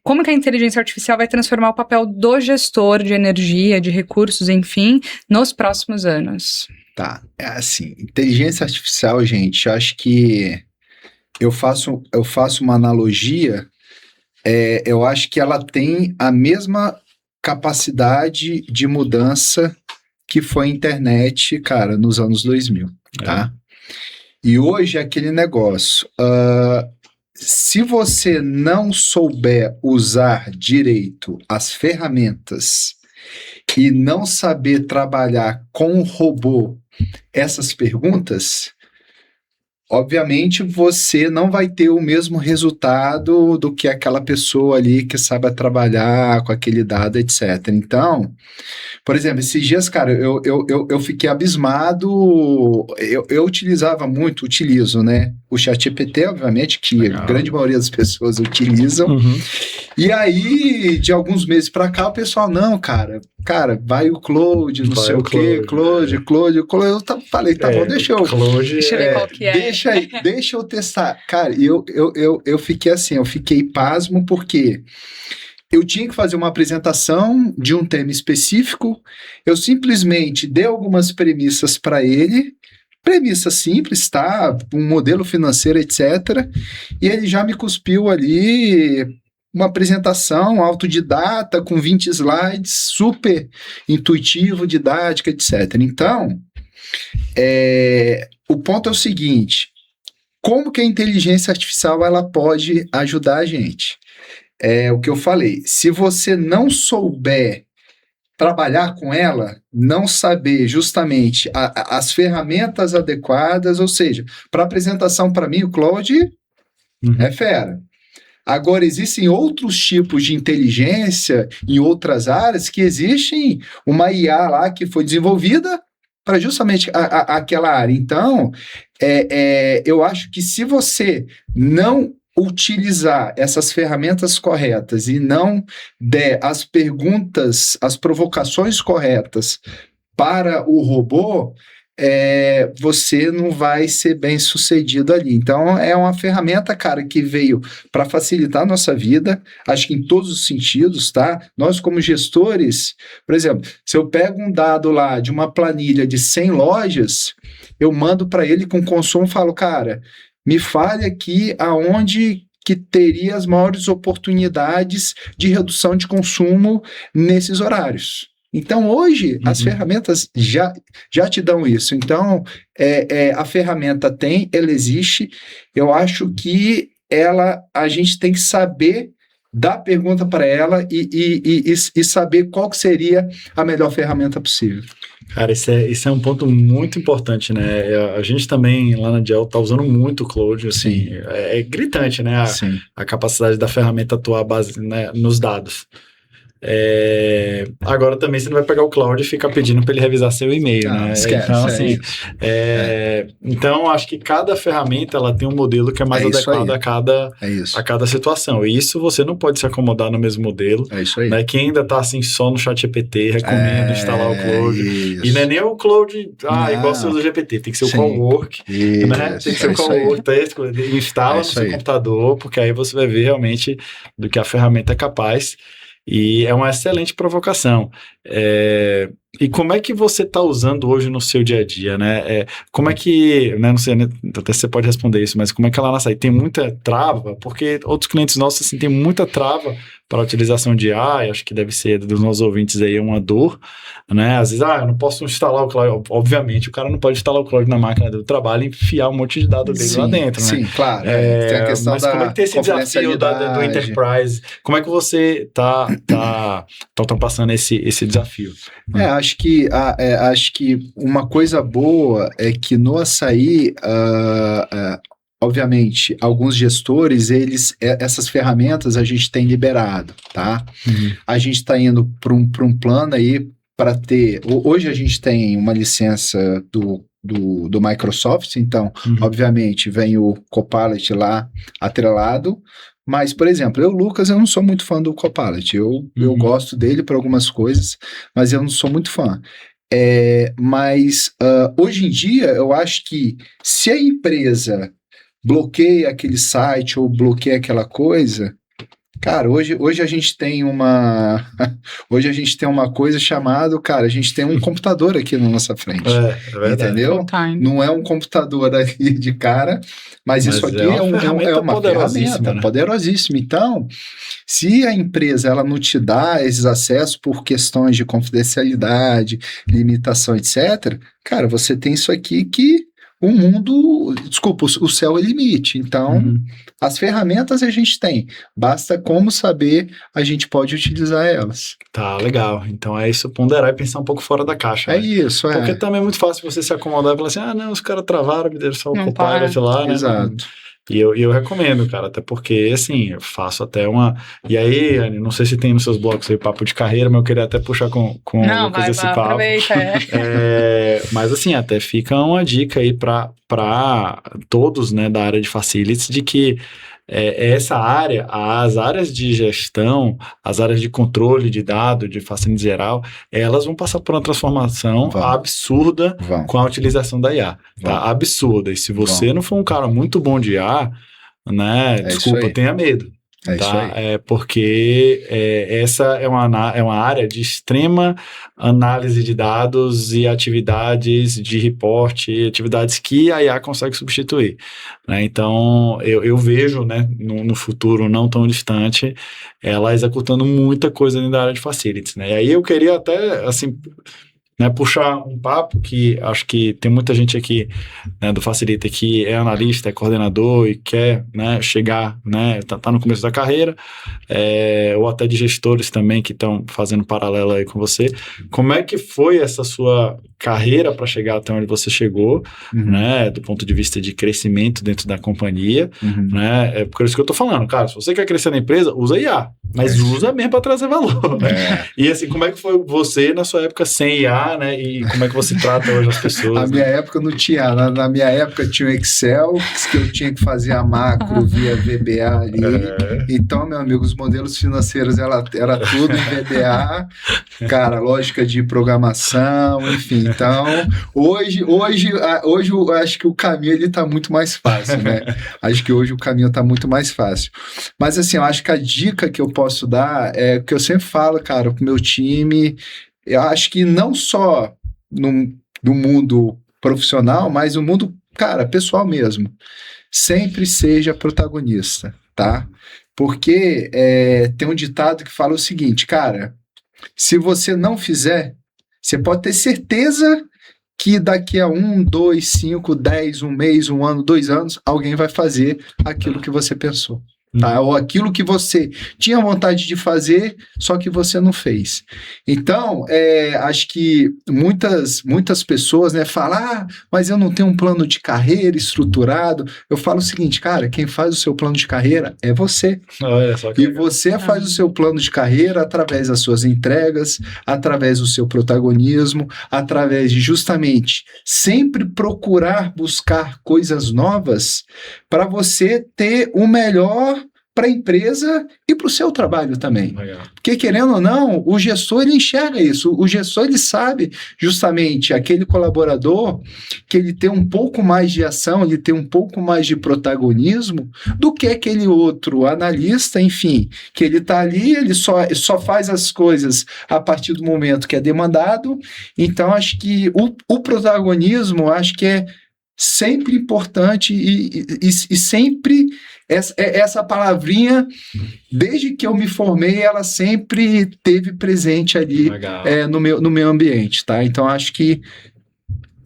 como que a inteligência artificial vai transformar o papel do gestor de energia, de recursos, enfim, nos próximos anos. Tá, assim, inteligência artificial, gente, eu acho que eu faço uma analogia, eu acho que ela tem a mesma capacidade de mudança que foi a internet, cara, nos anos 2000, tá? E hoje é aquele negócio, se você não souber usar direito as ferramentas e não saber trabalhar com o robô essas perguntas, obviamente você não vai ter o mesmo resultado do que aquela pessoa ali que sabe trabalhar com aquele dado, etc. Então, por exemplo, esses dias, cara, eu fiquei abismado. Eu utilizo, né? O ChatGPT, obviamente, que Legal. a grande maioria das pessoas utilizam. Uhum. E aí, de alguns meses pra cá, o pessoal, não, cara, vai o Claude, não Vai sei o o quê, Claude, Claude. Eu falei, tá bom, deixa eu. Claude, Deixa eu ver qual que é. Deixa eu testar. Cara, eu fiquei assim, eu fiquei pasmo porque eu tinha que fazer uma apresentação de um tema específico, eu simplesmente dei algumas premissas para ele, premissa simples, tá? Um modelo financeiro, etc. E ele já me cuspiu ali uma apresentação autodidata, com 20 slides, super intuitivo, didática, etc. Então, o ponto é o seguinte, como que a inteligência artificial ela pode ajudar a gente? É o que eu falei, se você não souber trabalhar com ela, não saber justamente as ferramentas adequadas, ou seja, para apresentação para mim, o Claude é fera. Agora, existem outros tipos de inteligência em outras áreas que existem uma IA lá que foi desenvolvida para justamente aquela área. Então, eu acho que se você não utilizar essas ferramentas corretas e não der as perguntas, as provocações corretas para o robô, você não vai ser bem sucedido ali. Então, é uma ferramenta, cara, que veio para facilitar a nossa vida, acho que em todos os sentidos, tá? Nós, como gestores, por exemplo, se eu pego um dado lá de uma planilha de 100 lojas, eu mando para ele com consumo e falo, cara, me fale aqui aonde que teria as maiores oportunidades de redução de consumo nesses horários. Então, hoje, as ferramentas já te dão isso. Então, a ferramenta ela existe. Eu acho que a gente tem que saber dar pergunta para ela e saber qual que seria a melhor ferramenta possível. Cara, isso é um ponto muito importante, né? A gente também, lá na Diel, tá usando muito o Claude, assim, é gritante, né? A capacidade da ferramenta atuar né, nos dados. Agora também você não vai pegar o Claude e ficar pedindo para ele revisar seu e-mail, né? Esquece, então, assim, então acho que cada ferramenta ela tem um modelo que é mais adequado a cada situação. E isso você não pode se acomodar no mesmo modelo. É isso aí. Né? Quem ainda está assim só no ChatGPT, recomendo instalar o Claude. Isso. E não é nem o Claude igual você usa o GPT, tem que ser o Cowork, né? Tem que ser o Cowork, instala no seu computador, porque aí você vai ver realmente do que a ferramenta é capaz. E é uma excelente provocação. E como é que você está usando hoje no seu dia a dia, né? Como é que, né, não sei, né, até você pode responder isso, mas como é que ela nasce aí? Tem muita trava? Porque outros clientes nossos, assim, tem muita trava para a utilização de AI, acho que deve ser dos nossos ouvintes aí uma dor, né? Às vezes, eu não posso instalar o Cloud. Obviamente, o cara não pode instalar o Cloud na máquina do trabalho e enfiar um monte de dados dele lá dentro, né? Sim, claro. Tem a questão mas como é que tem esse desafio do Enterprise? Como é que você tá passando esse desafio? Acho que uma coisa boa é que no Assaí, obviamente, alguns gestores, essas ferramentas a gente tem liberado, tá? A gente está indo para um plano aí para ter... Hoje a gente tem uma licença do Microsoft, então, obviamente, vem o Copilot lá atrelado, mas, por exemplo, Lucas, eu não sou muito fã do Copilot. Eu gosto dele por algumas coisas, mas eu não sou muito fã. Mas, hoje em dia, eu acho que se a empresa bloqueia aquele site ou bloqueia aquela coisa... Cara, hoje a gente tem uma coisa chamada, cara, a gente tem um computador aqui na nossa frente. É verdade. Entendeu? Não é um computador ali de cara, mas isso aqui é uma ferramenta poderosíssima. Então, se a empresa ela não te dá esses acessos por questões de confidencialidade, limitação, etc., cara, você tem isso aqui que o mundo, desculpa, o céu é limite. Então, as ferramentas a gente tem, basta como saber a gente pode utilizar elas. Tá, legal. Então é isso, ponderar e pensar um pouco fora da caixa. É né? isso, Porque também é muito fácil você se acomodar e falar assim, não, os caras travaram, me deram só o Copilot lá, né? Exato. E eu recomendo, cara, até porque, assim, eu faço até uma... E aí, Anny, não sei se tem nos seus blogs aí papo de carreira, mas eu queria até puxar com Não, o Lucas esse vai, papo. aproveita, Mas, assim, até fica uma dica aí para todos, né, da área de facilities, de que essa área, as áreas de gestão, as áreas de controle de dados, de facilities geral, elas vão passar por uma transformação absurda com a utilização da IA. Tá? Absurda. E se você não for um cara muito bom de IA, né, desculpa, tenha medo. É isso aí. Porque essa é uma área de extrema análise de dados e atividades de reporte, atividades que a IA consegue substituir. Né? Então, eu vejo, né, no futuro não tão distante, ela executando muita coisa dentro da área de facilities. Né? E aí eu queria até, assim... Né, puxar um papo que acho que tem muita gente aqui, né, do Facilita que é analista, é coordenador e quer, né, chegar, né, tá no começo da carreira, ou até de gestores também que estão fazendo paralelo aí com você. Como é que foi essa sua carreira para chegar até onde você chegou, né, do ponto de vista de crescimento dentro da companhia, né, é por isso que eu tô falando, cara, se você quer crescer na empresa, usa IA, mas usa mesmo para trazer valor. E assim, como é que foi você na sua época sem IA, né? E como é que você trata hoje as pessoas? Na minha época não tinha. Na minha época tinha o Excel, que eu tinha que fazer a macro via VBA ali. Então, meu amigo, os modelos financeiros era tudo em VBA, cara, lógica de programação, enfim. Então, hoje eu acho que o caminho ele tá muito mais fácil, né? Acho que hoje o caminho tá muito mais fácil. Mas assim, eu acho que a dica que eu posso dar é que eu sempre falo, cara, pro meu time. Eu acho que não só no mundo profissional, mas no mundo, cara, pessoal mesmo. Sempre seja protagonista, tá? Porque tem um ditado que fala o seguinte, cara, se você não fizer, você pode ter certeza que daqui a 1, 2, 5, 10, 1 mês, 1 ano, 2 anos, alguém vai fazer aquilo que você pensou. Tá? Ou aquilo que você tinha vontade de fazer, só que você não fez. Então, acho que muitas pessoas, né, falam, mas eu não tenho um plano de carreira estruturado. Eu falo o seguinte, cara, quem faz o seu plano de carreira é você. E você faz o seu plano de carreira através das suas entregas, através do seu protagonismo, através de justamente sempre procurar buscar coisas novas para você ter o melhor para a empresa e para o seu trabalho também. Legal. Porque, querendo ou não, o gestor ele enxerga isso. O gestor ele sabe justamente aquele colaborador que ele tem um pouco mais de ação, ele tem um pouco mais de protagonismo do que aquele outro analista, enfim, que ele está ali, ele só faz as coisas a partir do momento que é demandado. Então, acho que o protagonismo, acho que é sempre importante e sempre essa palavrinha, desde que eu me formei, ela sempre teve presente ali no meu ambiente, tá? Então, acho que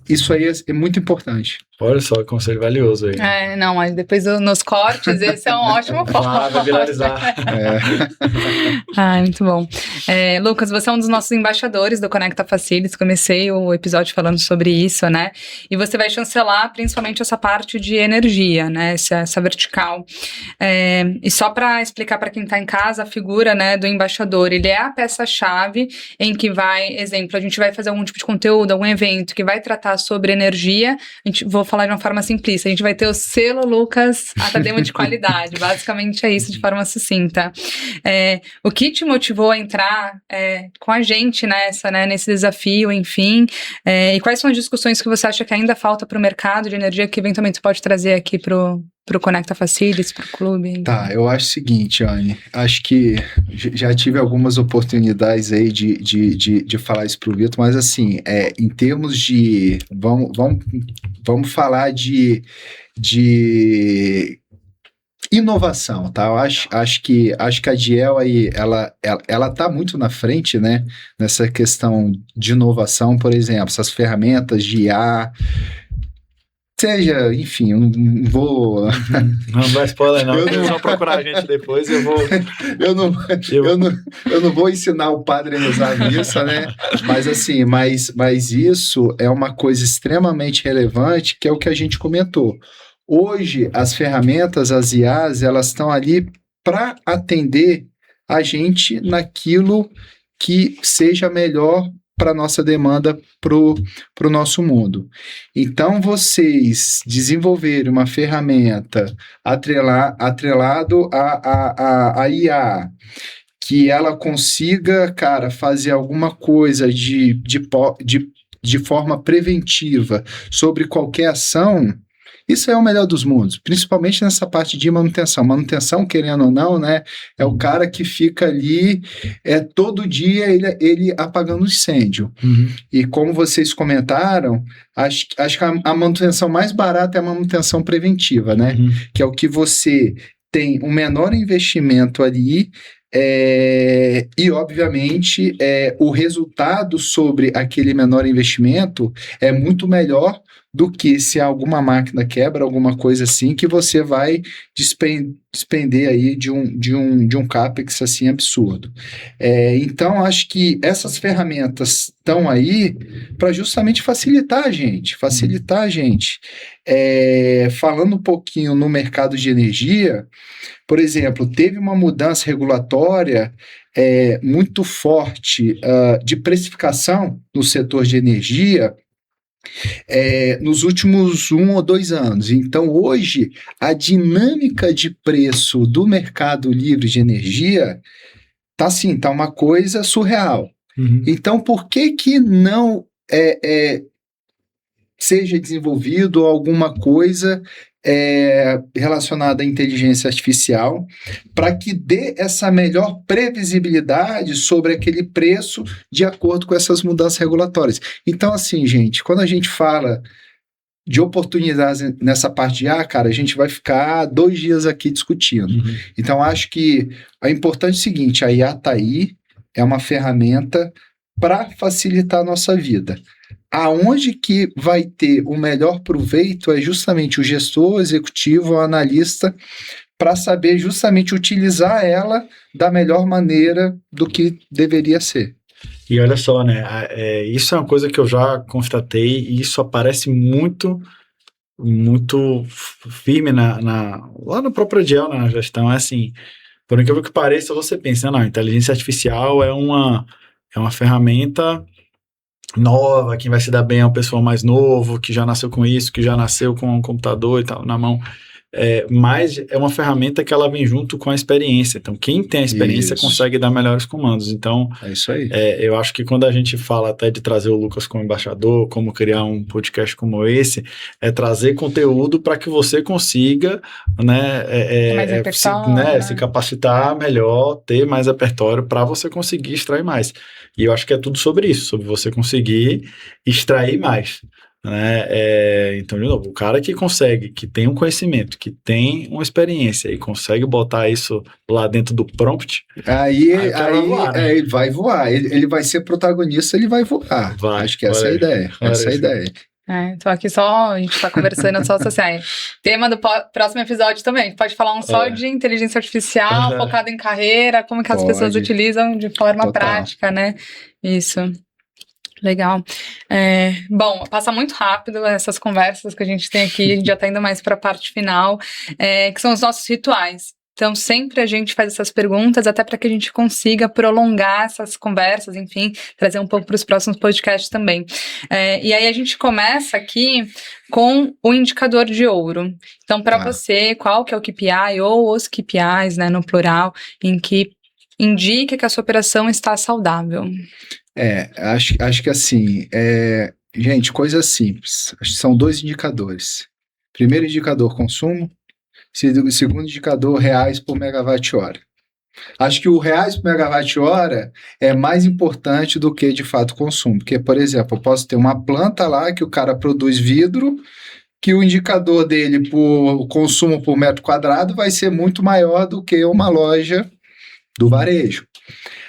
isso aí é muito importante. Olha só, conselho valioso aí. Não, mas depois nos cortes, esse é um ótimo ponto. Vai viralizar. Muito bom. Lucas, você é um dos nossos embaixadores do Conecta Facilities, comecei o episódio falando sobre isso, né? E você vai chancelar principalmente essa parte de energia, né? Essa vertical. E só para explicar para quem está em casa, a figura, né, do embaixador, ele é a peça-chave em que exemplo, a gente vai fazer algum tipo de conteúdo, algum evento que vai tratar sobre energia, vou falar de uma forma simplista, a gente vai ter o selo Lucas Atademo de qualidade, basicamente é isso, de forma sucinta. O que te motivou a entrar com a gente nesse desafio, enfim, e quais são as discussões que você acha que ainda falta para o mercado de energia que eventualmente você pode trazer aqui para o Conecta Facilities, para o clube? Tá, eu acho o seguinte, Anny, acho que já tive algumas oportunidades aí de falar isso pro Vitor, mas assim, em termos de, vamos falar de inovação, tá? Eu acho que a Diel aí, ela tá muito na frente, né, nessa questão de inovação, por exemplo, essas ferramentas de IA. seja, enfim, eu não vou... Não dá spoiler, não. Eu não- Eles vão procurar a gente depois e eu vou. eu não vou ensinar o padre a rezar a missa, né? Mas assim, mas isso é uma coisa extremamente relevante, que é o que a gente comentou. Hoje, as ferramentas, as IAs, elas estão ali para atender a gente naquilo que seja melhor para a nossa demanda, para o nosso mundo. Então, vocês desenvolverem uma ferramenta atrelado a IA, que ela consiga, cara, fazer alguma coisa de forma preventiva sobre qualquer ação, isso é o melhor dos mundos, principalmente nessa parte de manutenção. Manutenção, querendo ou não, né, é o cara que fica ali todo dia ele apagando incêndio. E como vocês comentaram, acho que a manutenção mais barata é a manutenção preventiva, né? Que é o que você tem um menor investimento ali, e obviamente o resultado sobre aquele menor investimento é muito melhor do que se alguma máquina quebra, alguma coisa assim, que você vai despender aí de um CAPEX assim absurdo. Então, acho que essas ferramentas estão aí para justamente facilitar a gente. Falando um pouquinho no mercado de energia, por exemplo, teve uma mudança regulatória muito forte de precificação no setor de energia nos últimos 1 ou 2 anos. Então, hoje, a dinâmica de preço do mercado livre de energia tá uma coisa surreal. Então, por que não seja desenvolvido alguma coisa relacionada à inteligência artificial para que dê essa melhor previsibilidade sobre aquele preço de acordo com essas mudanças regulatórias? Então, assim, gente, quando a gente fala de oportunidades nessa parte de cara, a gente vai ficar 2 dias aqui discutindo. Então, acho que é importante o seguinte, a IA está aí, é uma ferramenta para facilitar a nossa vida. Aonde que vai ter o melhor proveito é justamente o gestor, o executivo, o analista, para saber justamente utilizar ela da melhor maneira do que deveria ser. E olha só, né? Isso é uma coisa que eu já constatei e isso aparece muito firme lá no próprio Agile, na gestão. É assim, por incrível que pareça, você pensa, não, inteligência artificial é uma ferramenta nova, quem vai se dar bem é um pessoal mais novo, que já nasceu com isso, que já nasceu com um computador e tal na mão. Mas é uma ferramenta que ela vem junto com a experiência. Então, quem tem a experiência consegue dar melhores comandos. Então, é isso aí. Eu acho que quando a gente fala até de trazer o Lucas como embaixador, como criar um podcast como esse, é trazer conteúdo para que você consiga, se capacitar melhor, ter mais repertório para você conseguir extrair mais. E eu acho que é tudo sobre isso, sobre você conseguir extrair mais. Então, de novo, o cara que consegue, que tem um conhecimento, que tem uma experiência e consegue botar isso lá dentro do prompt, aí vai voar. Ele vai ser protagonista, ele vai voar. Acho que essa é a ideia. Essa é a ideia. Então aqui só, a gente tá conversando só assim, tema do próximo episódio também, a gente pode falar só de inteligência artificial, focado em carreira, como que as pessoas utilizam de forma prática, né? Isso. Legal. Bom, passa muito rápido essas conversas que a gente tem aqui, a gente já tá indo mais para a parte final, que são os nossos rituais. Então, sempre a gente faz essas perguntas, até para que a gente consiga prolongar essas conversas, enfim, trazer um pouco para os próximos podcasts também. E aí a gente começa aqui com o indicador de ouro. Então, para você, qual que é o KPI ou os KPIs, né, no plural, em que indica que a sua operação está saudável? Acho que assim, gente, coisa simples. Acho que são 2 indicadores. Primeiro indicador, consumo. Segundo indicador, reais por megawatt-hora. Acho que o reais por megawatt-hora é mais importante do que, de fato, o consumo. Porque, por exemplo, eu posso ter uma planta lá que o cara produz vidro, que o indicador dele por consumo por metro quadrado vai ser muito maior do que uma loja do varejo.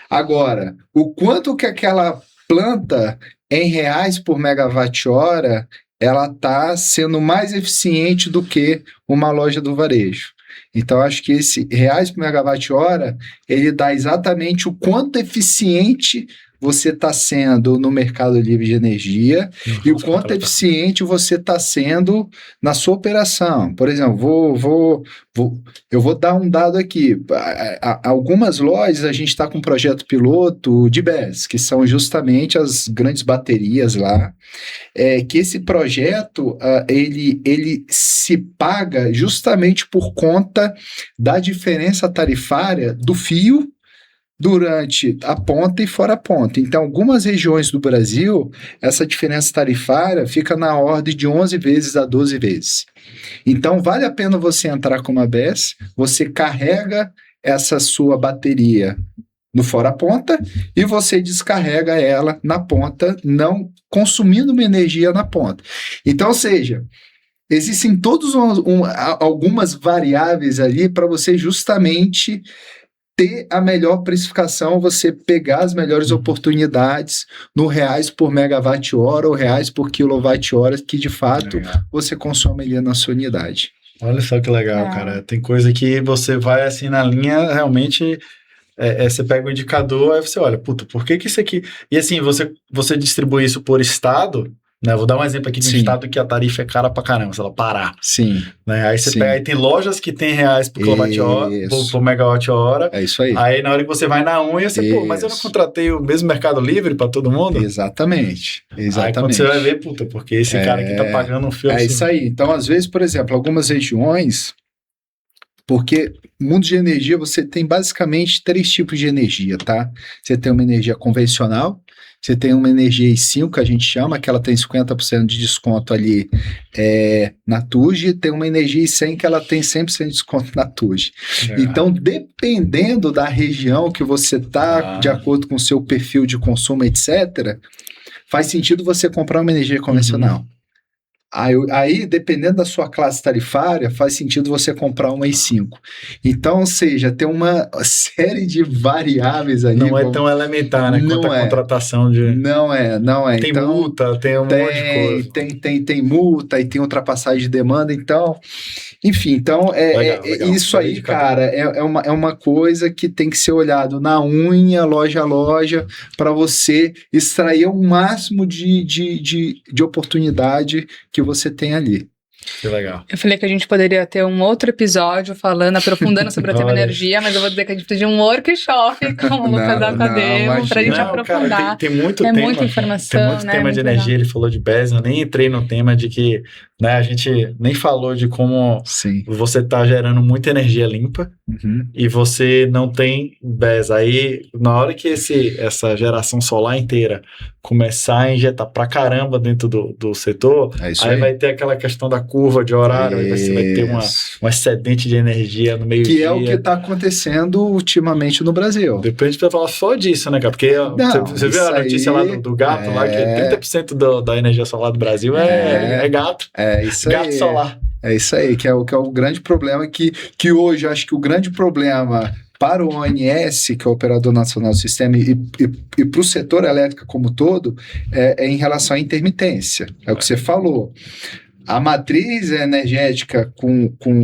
Agora, o quanto que aquela planta em reais por megawatt-hora ela está sendo mais eficiente do que uma loja do varejo. Então, acho que esse reais por megawatt-hora, ele dá exatamente o quanto eficiente você está sendo no mercado livre de energia e o quanto eficiente você está sendo na sua operação. Por exemplo, eu vou dar um dado aqui. Algumas lojas a gente está com um projeto piloto de BESS, que são justamente as grandes baterias lá, que esse projeto ele se paga justamente por conta da diferença tarifária do fio durante a ponta e fora a ponta. Então, algumas regiões do Brasil, essa diferença tarifária fica na ordem de 11 vezes a 12 vezes. Então, vale a pena você entrar com uma BESS, você carrega essa sua bateria no fora a ponta e você descarrega ela na ponta, não consumindo uma energia na ponta. Então, ou seja, existem algumas variáveis ali para você justamente ter a melhor precificação, você pegar as melhores oportunidades no reais por megawatt-hora ou reais por quilowatt-hora que, de fato, você consome ali na sua unidade. Olha só que legal, cara. Tem coisa que você vai assim na linha, realmente, você pega o indicador, aí você olha, puta, por que isso aqui... E assim, você distribui isso por estado... Né, vou dar um exemplo aqui de um estado que a tarifa é cara pra caramba, sei lá, Pará. Sim. Né, aí você pega, aí tem lojas que tem reais por quilowatt-hora, por megawatt-hora. É isso aí. Aí na hora que você vai na unha, você, pô, mas eu não contratei o mesmo Mercado Livre pra todo mundo? Exatamente. Aí quando você vai ver, puta, porque esse cara aqui tá pagando um fio assim. Isso aí. Então, às vezes, por exemplo, algumas regiões, porque no mundo de energia você tem basicamente 3 tipos de energia, tá? Você tem uma energia convencional, você tem uma energia I5, que a gente chama, que ela tem 50% de desconto ali na TUG, e tem uma energia I100 que ela tem 100% de desconto na TUG. Então, dependendo da região que você está, de acordo com o seu perfil de consumo, etc., faz sentido você comprar uma energia convencional. Aí, dependendo da sua classe tarifária, faz sentido você comprar uma I5. Então, ou seja, tem uma série de variáveis ali. Não é tão elementar, né? Quanto a contratação de... Não é. Tem então, multa, tem um monte de coisa. Tem multa e tem ultrapassagem de demanda, então... Enfim, então, legal. Isso aí, cara, é uma coisa que tem que ser olhado na unha, loja a loja, para você extrair o máximo de oportunidade que você tem ali. Que legal. Eu falei que a gente poderia ter um outro episódio aprofundando sobre o tema energia, mas eu vou dizer que a gente precisa de um workshop com o Lucas Atademo para a gente aprofundar. Cara, tem muito tema, muita informação, tem muito tema de energia. Ele falou de BESS, eu nem entrei no tema de que, né, a gente nem falou de como você está gerando muita energia limpa e você não tem BESS. Aí, na hora que essa geração solar inteira começar a injetar pra caramba dentro do setor, aí vai ter aquela questão da curva de horário, aí você vai ter um excedente de energia no meio-dia. Que é o que está acontecendo ultimamente no Brasil. Depois a gente vai falar só disso, né, cara? Porque você viu a notícia lá do gato, lá, que 30% da energia solar do Brasil é gato. É isso gato solar. É isso aí, que é o grande problema que hoje, acho que o grande problema para o ONS, que é o Operador Nacional do Sistema, e para o setor elétrico como todo, é em relação à intermitência. É o que você falou. A matriz energética,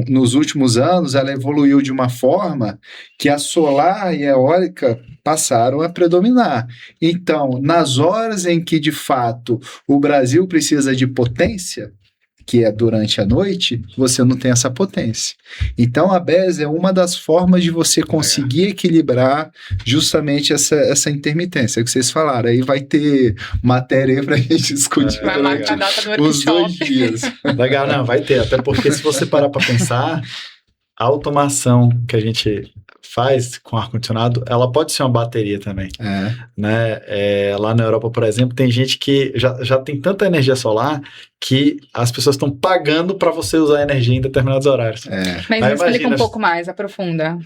nos últimos anos, ela evoluiu de uma forma que a solar e a eólica passaram a predominar. Então, nas horas em que, de fato, o Brasil precisa de potência, que é durante a noite, você não tem essa potência. Então, a BESS é uma das formas de você conseguir equilibrar justamente essa intermitência que vocês falaram. Aí vai ter matéria aí para a gente discutir durante os 2 dias. Legal, não, vai ter. Até porque se você parar para pensar, a automação que a gente faz com ar-condicionado, ela pode ser uma bateria também. Né? Lá na Europa, por exemplo, tem gente que já tem tanta energia solar que as pessoas estão pagando para você usar energia em determinados horários. Mas explica um pouco mais, aprofunda.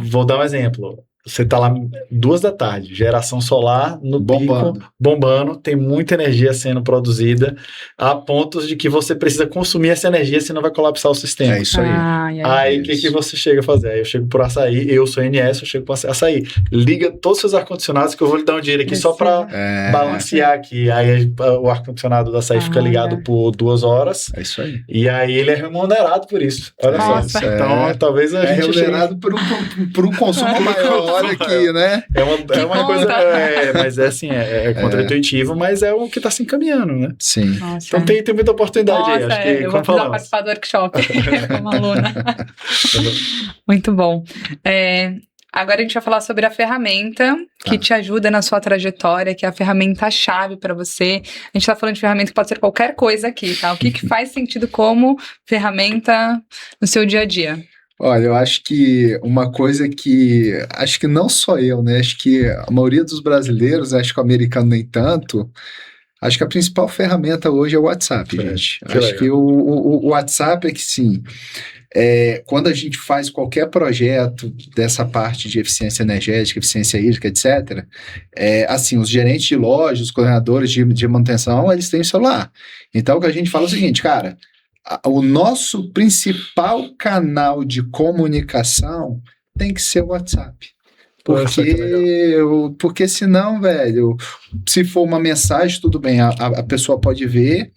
Vou dar um exemplo. você tá lá 2 da tarde, geração solar no Bombando. pico, bombando, tem muita energia sendo produzida, a pontos de que você precisa consumir essa energia, senão vai colapsar o sistema. É isso aí. Aí o que você chega a fazer? Aí eu chego por açaí, eu sou NS, eu chego por açaí. Liga todos os seus ar-condicionados que eu vou lhe dar um dinheiro aqui só para balancear aqui. Aí o ar-condicionado do açaí fica ligado por 2 horas. É isso aí. E aí ele é remunerado por isso. Olha só. Então talvez a gente remunerado por um consumo maior aqui, né? É uma coisa, mas é assim, é contra-intuitivo, mas é o que está se encaminhando, né? Sim. Nossa, então tem muita oportunidade aí, acho que, eu vou precisar participar do workshop como aluna. Muito bom. Agora a gente vai falar sobre a ferramenta que te ajuda na sua trajetória, que é a ferramenta-chave para você. A gente está falando de ferramenta que pode ser qualquer coisa aqui, tá? O que faz sentido como ferramenta no seu dia a dia? Olha, eu acho que uma coisa que... Acho que não só eu, né? Acho que a maioria dos brasileiros, acho que o americano nem tanto... Acho que a principal ferramenta hoje é o WhatsApp, gente. Acho que o WhatsApp é que sim... quando a gente faz qualquer projeto dessa parte de eficiência energética, eficiência hídrica, etc., assim, os gerentes de loja, os coordenadores de manutenção, eles têm o celular. Então, o que a gente fala é o seguinte, cara, o nosso principal canal de comunicação tem que ser o WhatsApp. Porque senão, velho, se for uma mensagem, tudo bem, a pessoa pode ver.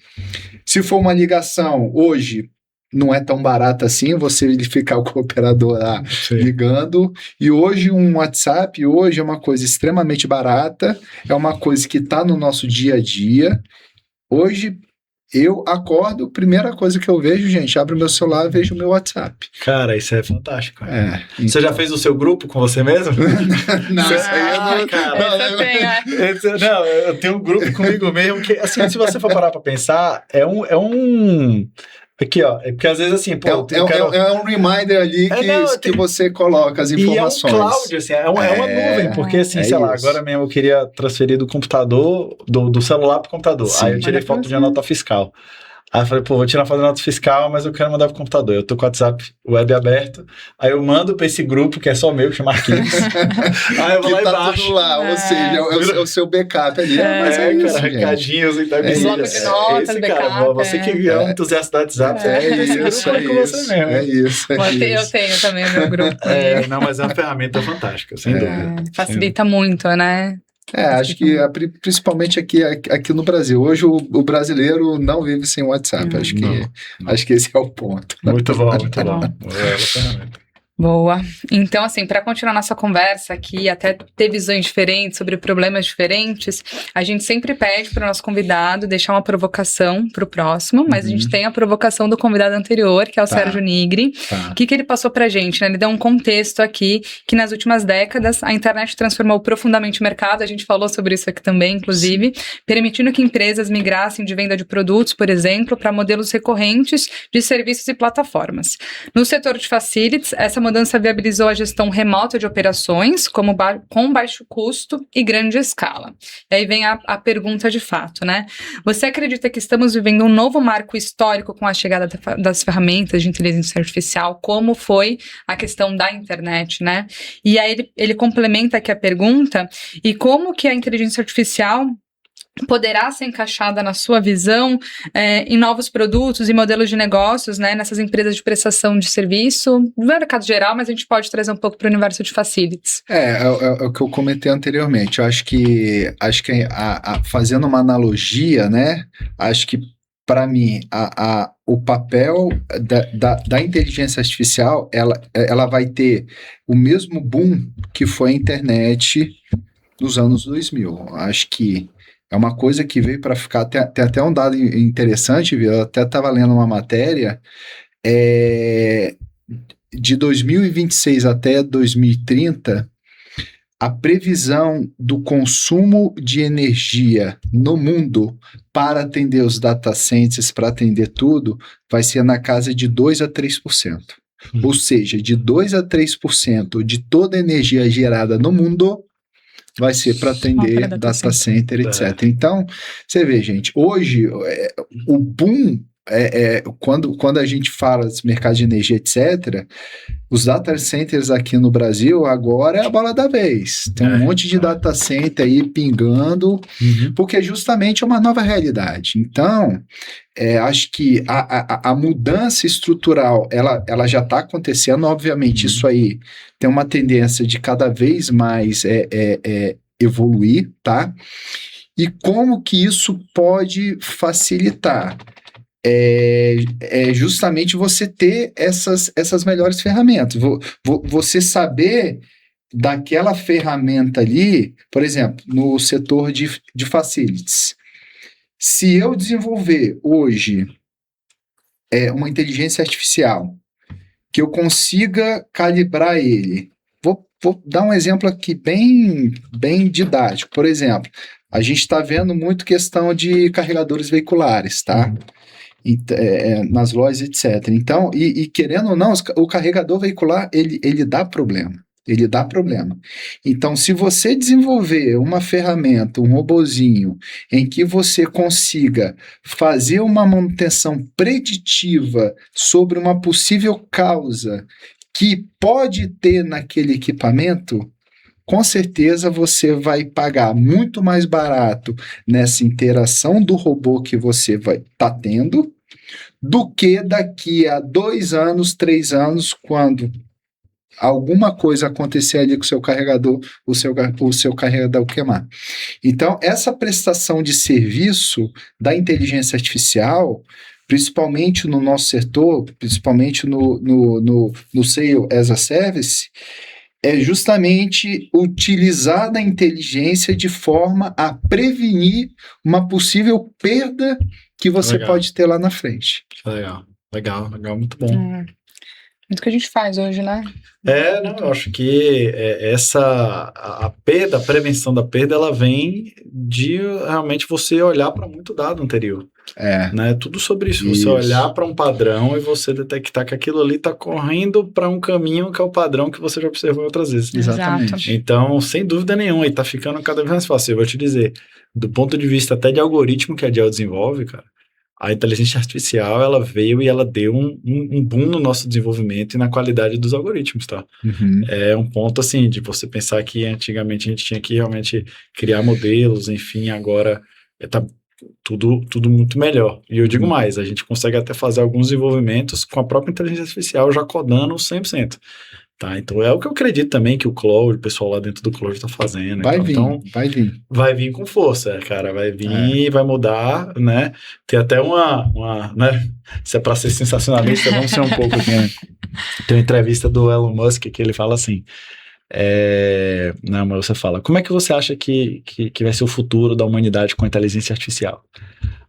Se for uma ligação, hoje... não é tão barato assim você ficar com o operador lá ligando. E hoje um WhatsApp é uma coisa extremamente barata, é uma coisa que está no nosso dia a dia. Hoje eu acordo, primeira coisa que eu vejo, gente, abro meu celular e vejo o meu WhatsApp. Cara, isso é fantástico. Então... Você já fez o seu grupo com você mesmo? Não, isso aí eu não... Cara, não, eu tenho um grupo comigo mesmo que, assim, se você for parar para pensar, é um... Aqui, ó, porque às vezes assim, pô... É um reminder ali que você coloca as informações. E é um cloud, assim, é uma nuvem, porque assim, sei lá, agora mesmo eu queria transferir do computador, do celular pro computador. Sim. Aí eu tirei foto de uma nota fiscal. Aí eu falei, pô, vou tirar foto da nota fiscal, mas eu quero mandar pro computador. Eu tô com o WhatsApp web aberto. Aí eu mando pra esse grupo, que é só meu, que chama Arquivos. Aí eu vou lá embaixo. Tudo lá, ou seja, é o seu backup ali. Mas isso, cara, recadinhos e tal. Bloco de notas, backup. Cara, você que é um entusiasta do WhatsApp, É isso. Eu tenho também o meu grupo. Não, mas é uma ferramenta fantástica, sem dúvida. Facilita muito, né? Acho que principalmente aqui no Brasil. Hoje o brasileiro não vive sem WhatsApp. Acho que esse é o ponto. Muito bom, muito bom. Ferramenta. Boa. Então, assim, para continuar nossa conversa aqui, até ter visões diferentes sobre problemas diferentes, a gente sempre pede para o nosso convidado deixar uma provocação para o próximo, mas a gente tem a provocação do convidado anterior, que é o Sérgio Nigri. O que ele passou para a gente, né? Ele deu um contexto aqui, que nas últimas décadas a internet transformou profundamente o mercado, a gente falou sobre isso aqui também, inclusive, permitindo que empresas migrassem de venda de produtos, por exemplo, para modelos recorrentes de serviços e plataformas. No setor de facilities, essa mudança viabilizou a gestão remota de operações com baixo custo e grande escala. E aí vem a pergunta de fato, né? Você acredita que estamos vivendo um novo marco histórico com a chegada das ferramentas de inteligência artificial, como foi a questão da internet, né? E aí ele complementa aqui a pergunta, e como que a inteligência artificial poderá ser encaixada na sua visão em novos produtos e modelos de negócios, né, nessas empresas de prestação de serviço, no mercado geral, mas a gente pode trazer um pouco para o universo de facilities. É o que eu comentei anteriormente. Eu acho que fazendo uma analogia, né, acho que para mim o papel da inteligência artificial, ela vai ter o mesmo boom que foi a internet nos anos 2000. Acho que é uma coisa que veio para ficar. Tem até um dado interessante, viu? Eu até estava lendo uma matéria. De 2026 até 2030, a previsão do consumo de energia no mundo para atender os data centers, para atender tudo, vai ser na casa de 2 a 3%. Ou seja, de 2 a 3% de toda a energia gerada no mundo vai ser para atender data center, etc. Então, você vê, gente, hoje o boom quando a gente fala desse mercado de energia, etc., os data centers aqui no Brasil agora é a bola da vez. Tem um monte de data center aí pingando, porque justamente é uma nova realidade. Então, acho que a mudança estrutural, ela já está acontecendo. Obviamente, isso aí tem uma tendência de cada vez mais evoluir, tá? E como que isso pode facilitar? Justamente você ter essas melhores ferramentas. Você saber daquela ferramenta ali, por exemplo, no setor de facilities. Se eu desenvolver hoje uma inteligência artificial, que eu consiga calibrar ele, vou dar um exemplo aqui bem didático. Por exemplo, a gente está vendo muito questão de carregadores veiculares, tá? Nas lojas, etc. Então, e querendo ou não, o carregador veicular, ele dá problema. Ele dá problema. Então, se você desenvolver uma ferramenta, um robozinho, em que você consiga fazer uma manutenção preditiva sobre uma possível causa que pode ter naquele equipamento, com certeza você vai pagar muito mais barato nessa interação do robô que você vai estar tendo, do que daqui a 2 anos, 3 anos, quando alguma coisa acontecer ali com o seu carregador, o seu carregador queimar. Então, essa prestação de serviço da inteligência artificial, principalmente no nosso setor, principalmente no Sale as a Service, é justamente utilizar a inteligência de forma a prevenir uma possível perda que você pode ter lá na frente. Legal, muito bom. Muito que a gente faz hoje, né? Eu acho que a perda, a prevenção da perda, ela vem de realmente você olhar para muito dado anterior. Né? Tudo sobre isso. Você olhar para um padrão e você detectar que aquilo ali está correndo para um caminho que é o padrão que você já observou outras vezes. Exatamente. Então, sem dúvida nenhuma, e está ficando cada vez mais fácil. Eu vou te dizer, do ponto de vista até de algoritmo que a Dell desenvolve, cara, a inteligência artificial, ela veio e ela deu um boom no nosso desenvolvimento e na qualidade dos algoritmos, tá? É um ponto, assim, de você pensar que antigamente a gente tinha que realmente criar modelos, enfim, agora tá tudo muito melhor. E eu digo mais, a gente consegue até fazer alguns desenvolvimentos com a própria inteligência artificial já codando 100%. Tá, então é o que eu acredito também que o Cloud, o pessoal lá dentro do Cloud está fazendo. Vai vir. Vai vir com força, cara. Vai vir, vai mudar, né? Tem até né? Se é para ser sensacionalista, vamos ser um pouco aqui, né? Tem uma entrevista do Elon Musk que ele fala assim, não, mas você fala, como é que você acha que vai ser o futuro da humanidade com a inteligência artificial?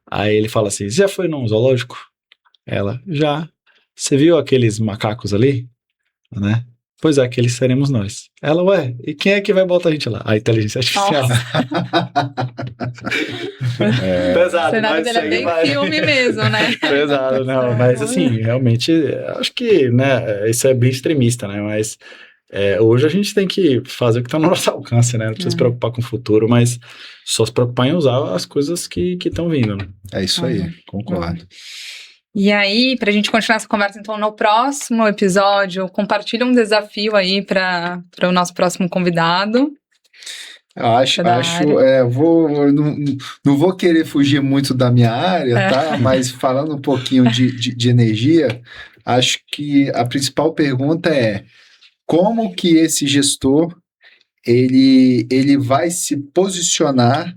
Aí ele fala assim, já foi num zoológico? Ela, já. Você viu aqueles macacos ali? Né? Pois é, aqueles seremos nós. Ela, e quem é que vai botar a gente lá? A inteligência artificial. Pesado. O cenário dele é bem filme mesmo, né? Pesado, não, mas assim, realmente, acho que, né, isso é bem extremista, né, mas hoje a gente tem que fazer o que está no nosso alcance, né, não precisa se preocupar com o futuro, mas só se preocupar em usar as coisas que estão vindo, né? É isso aí, concordo. E aí, para a gente continuar essa conversa, então, no próximo episódio, compartilha um desafio aí para o nosso próximo convidado. Não vou querer fugir muito da minha área, tá? Mas falando um pouquinho de energia, acho que a principal pergunta é como que esse gestor ele vai se posicionar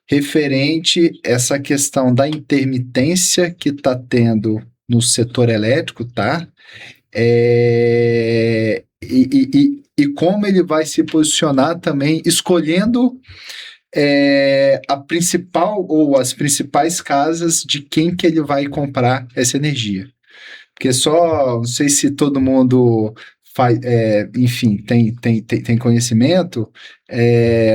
referente a essa questão da intermitência que está tendo no setor elétrico, tá? E como ele vai se posicionar também, escolhendo a principal ou as principais casas de quem que ele vai comprar essa energia. Porque não sei se todo mundo enfim, tem conhecimento,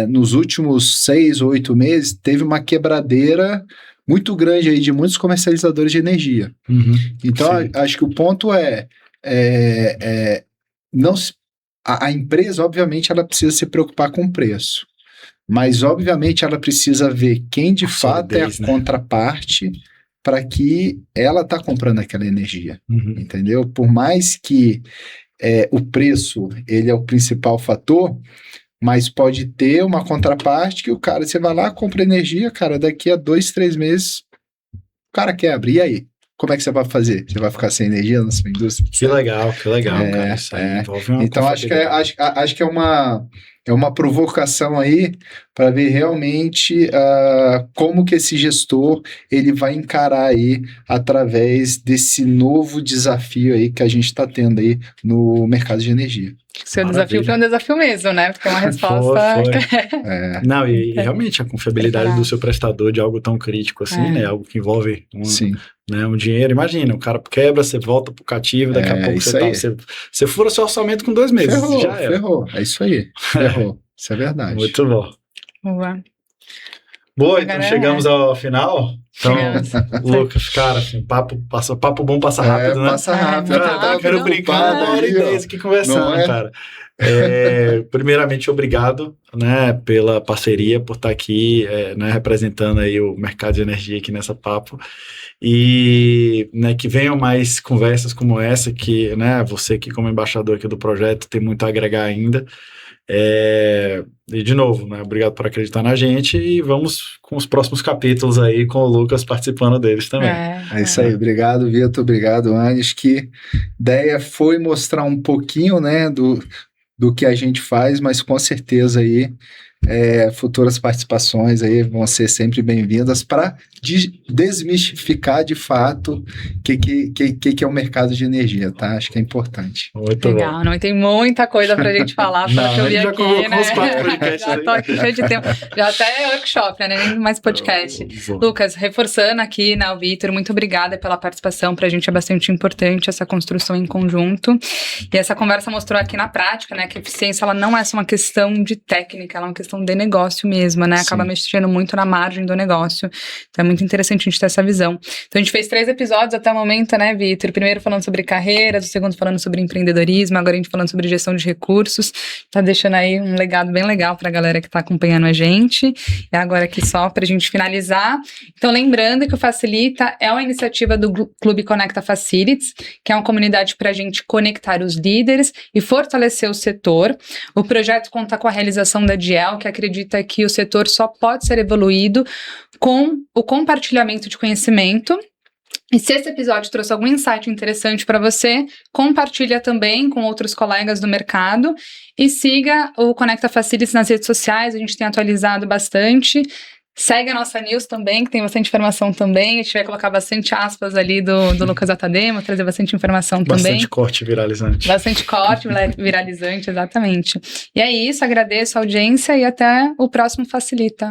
nos últimos 6 ou 8 meses, teve uma quebradeira muito grande aí de muitos comercializadores de energia. Então, acho que o ponto a empresa, obviamente, ela precisa se preocupar com o preço, mas, obviamente, ela precisa ver quem de fato é a contraparte para que ela está comprando aquela energia, Uhum. entendeu? Por mais que o preço ele é o principal fator, mas pode ter uma contraparte que o cara, você vai lá, compra energia, cara, daqui a 2, 3 meses, o cara quebra. E aí? Como é que você vai fazer? Você vai ficar sem energia na sua indústria? Que legal, cara. Isso aí envolve uma Então, acho que é uma provocação aí para ver realmente como que esse gestor ele vai encarar aí através desse novo desafio aí que a gente está tendo aí no mercado de energia. Seu desafio foi um desafio mesmo, né? Porque é uma resposta... Foi. Não, e realmente a confiabilidade do seu prestador de algo tão crítico assim, né? Algo que envolve um dinheiro. Imagina, o cara quebra, você volta pro cativo, daqui a pouco você fura seu orçamento com 2 meses. Ferrou. É isso aí. Ferrou. Isso é verdade. Muito bom. Boa. Então chegamos ao final. Então, Lucas, cara, assim, papo bom passa rápido, né? Passa rápido. Eu quero brincar na hora e 10 aqui conversando, cara. Primeiramente, obrigado, né, pela parceria, por estar aqui, né, representando aí o mercado de energia aqui nessa papo. E, né, que venham mais conversas como essa, que, né, você aqui como embaixador aqui do projeto tem muito a agregar ainda. E de novo, né, obrigado por acreditar na gente e vamos com os próximos capítulos aí com o Lucas participando deles também. É isso aí, obrigado Vitor, obrigado Anis, que ideia foi mostrar um pouquinho, né, do que a gente faz, mas com certeza aí futuras participações aí vão ser sempre bem-vindas para desmistificar de fato o que é o mercado de energia, tá? Acho que é importante. Muito legal, bom. não tem muita coisa pra gente falar, para eu vir aqui, né? Já tô aqui cheio de tempo, já até workshop, né? Nem mais podcast. Lucas, reforçando aqui, né, o Vitor, muito obrigada pela participação, pra gente é bastante importante essa construção em conjunto, e essa conversa mostrou aqui na prática, né, que a eficiência, ela não é só uma questão de técnica, ela é uma questão de negócio mesmo, né? Acaba mexendo muito na margem do negócio. Então é muito interessante a gente ter essa visão. Então a gente fez 3 episódios até o momento, né, Vitor? O primeiro falando sobre carreiras, o segundo falando sobre empreendedorismo, agora a gente falando sobre gestão de recursos. Tá deixando aí um legado bem legal pra galera que tá acompanhando a gente. E agora aqui só pra gente finalizar. Então lembrando que o Facilita é uma iniciativa do Clube Conecta Facilities, que é uma comunidade pra gente conectar os líderes e fortalecer o setor. O projeto conta com a realização da DIEL, que acredita que o setor só pode ser evoluído com o compartilhamento de conhecimento. E se esse episódio trouxe algum insight interessante para você, compartilha também com outros colegas do mercado e siga o Conecta Facilities nas redes sociais, a gente tem atualizado bastante. Segue a nossa news também, que tem bastante informação também. A gente vai colocar bastante aspas ali do Lucas Atademo, trazer bastante informação também. Bastante corte viralizante. Bastante corte viralizante, exatamente. E é isso, agradeço a audiência e até o próximo Facilita.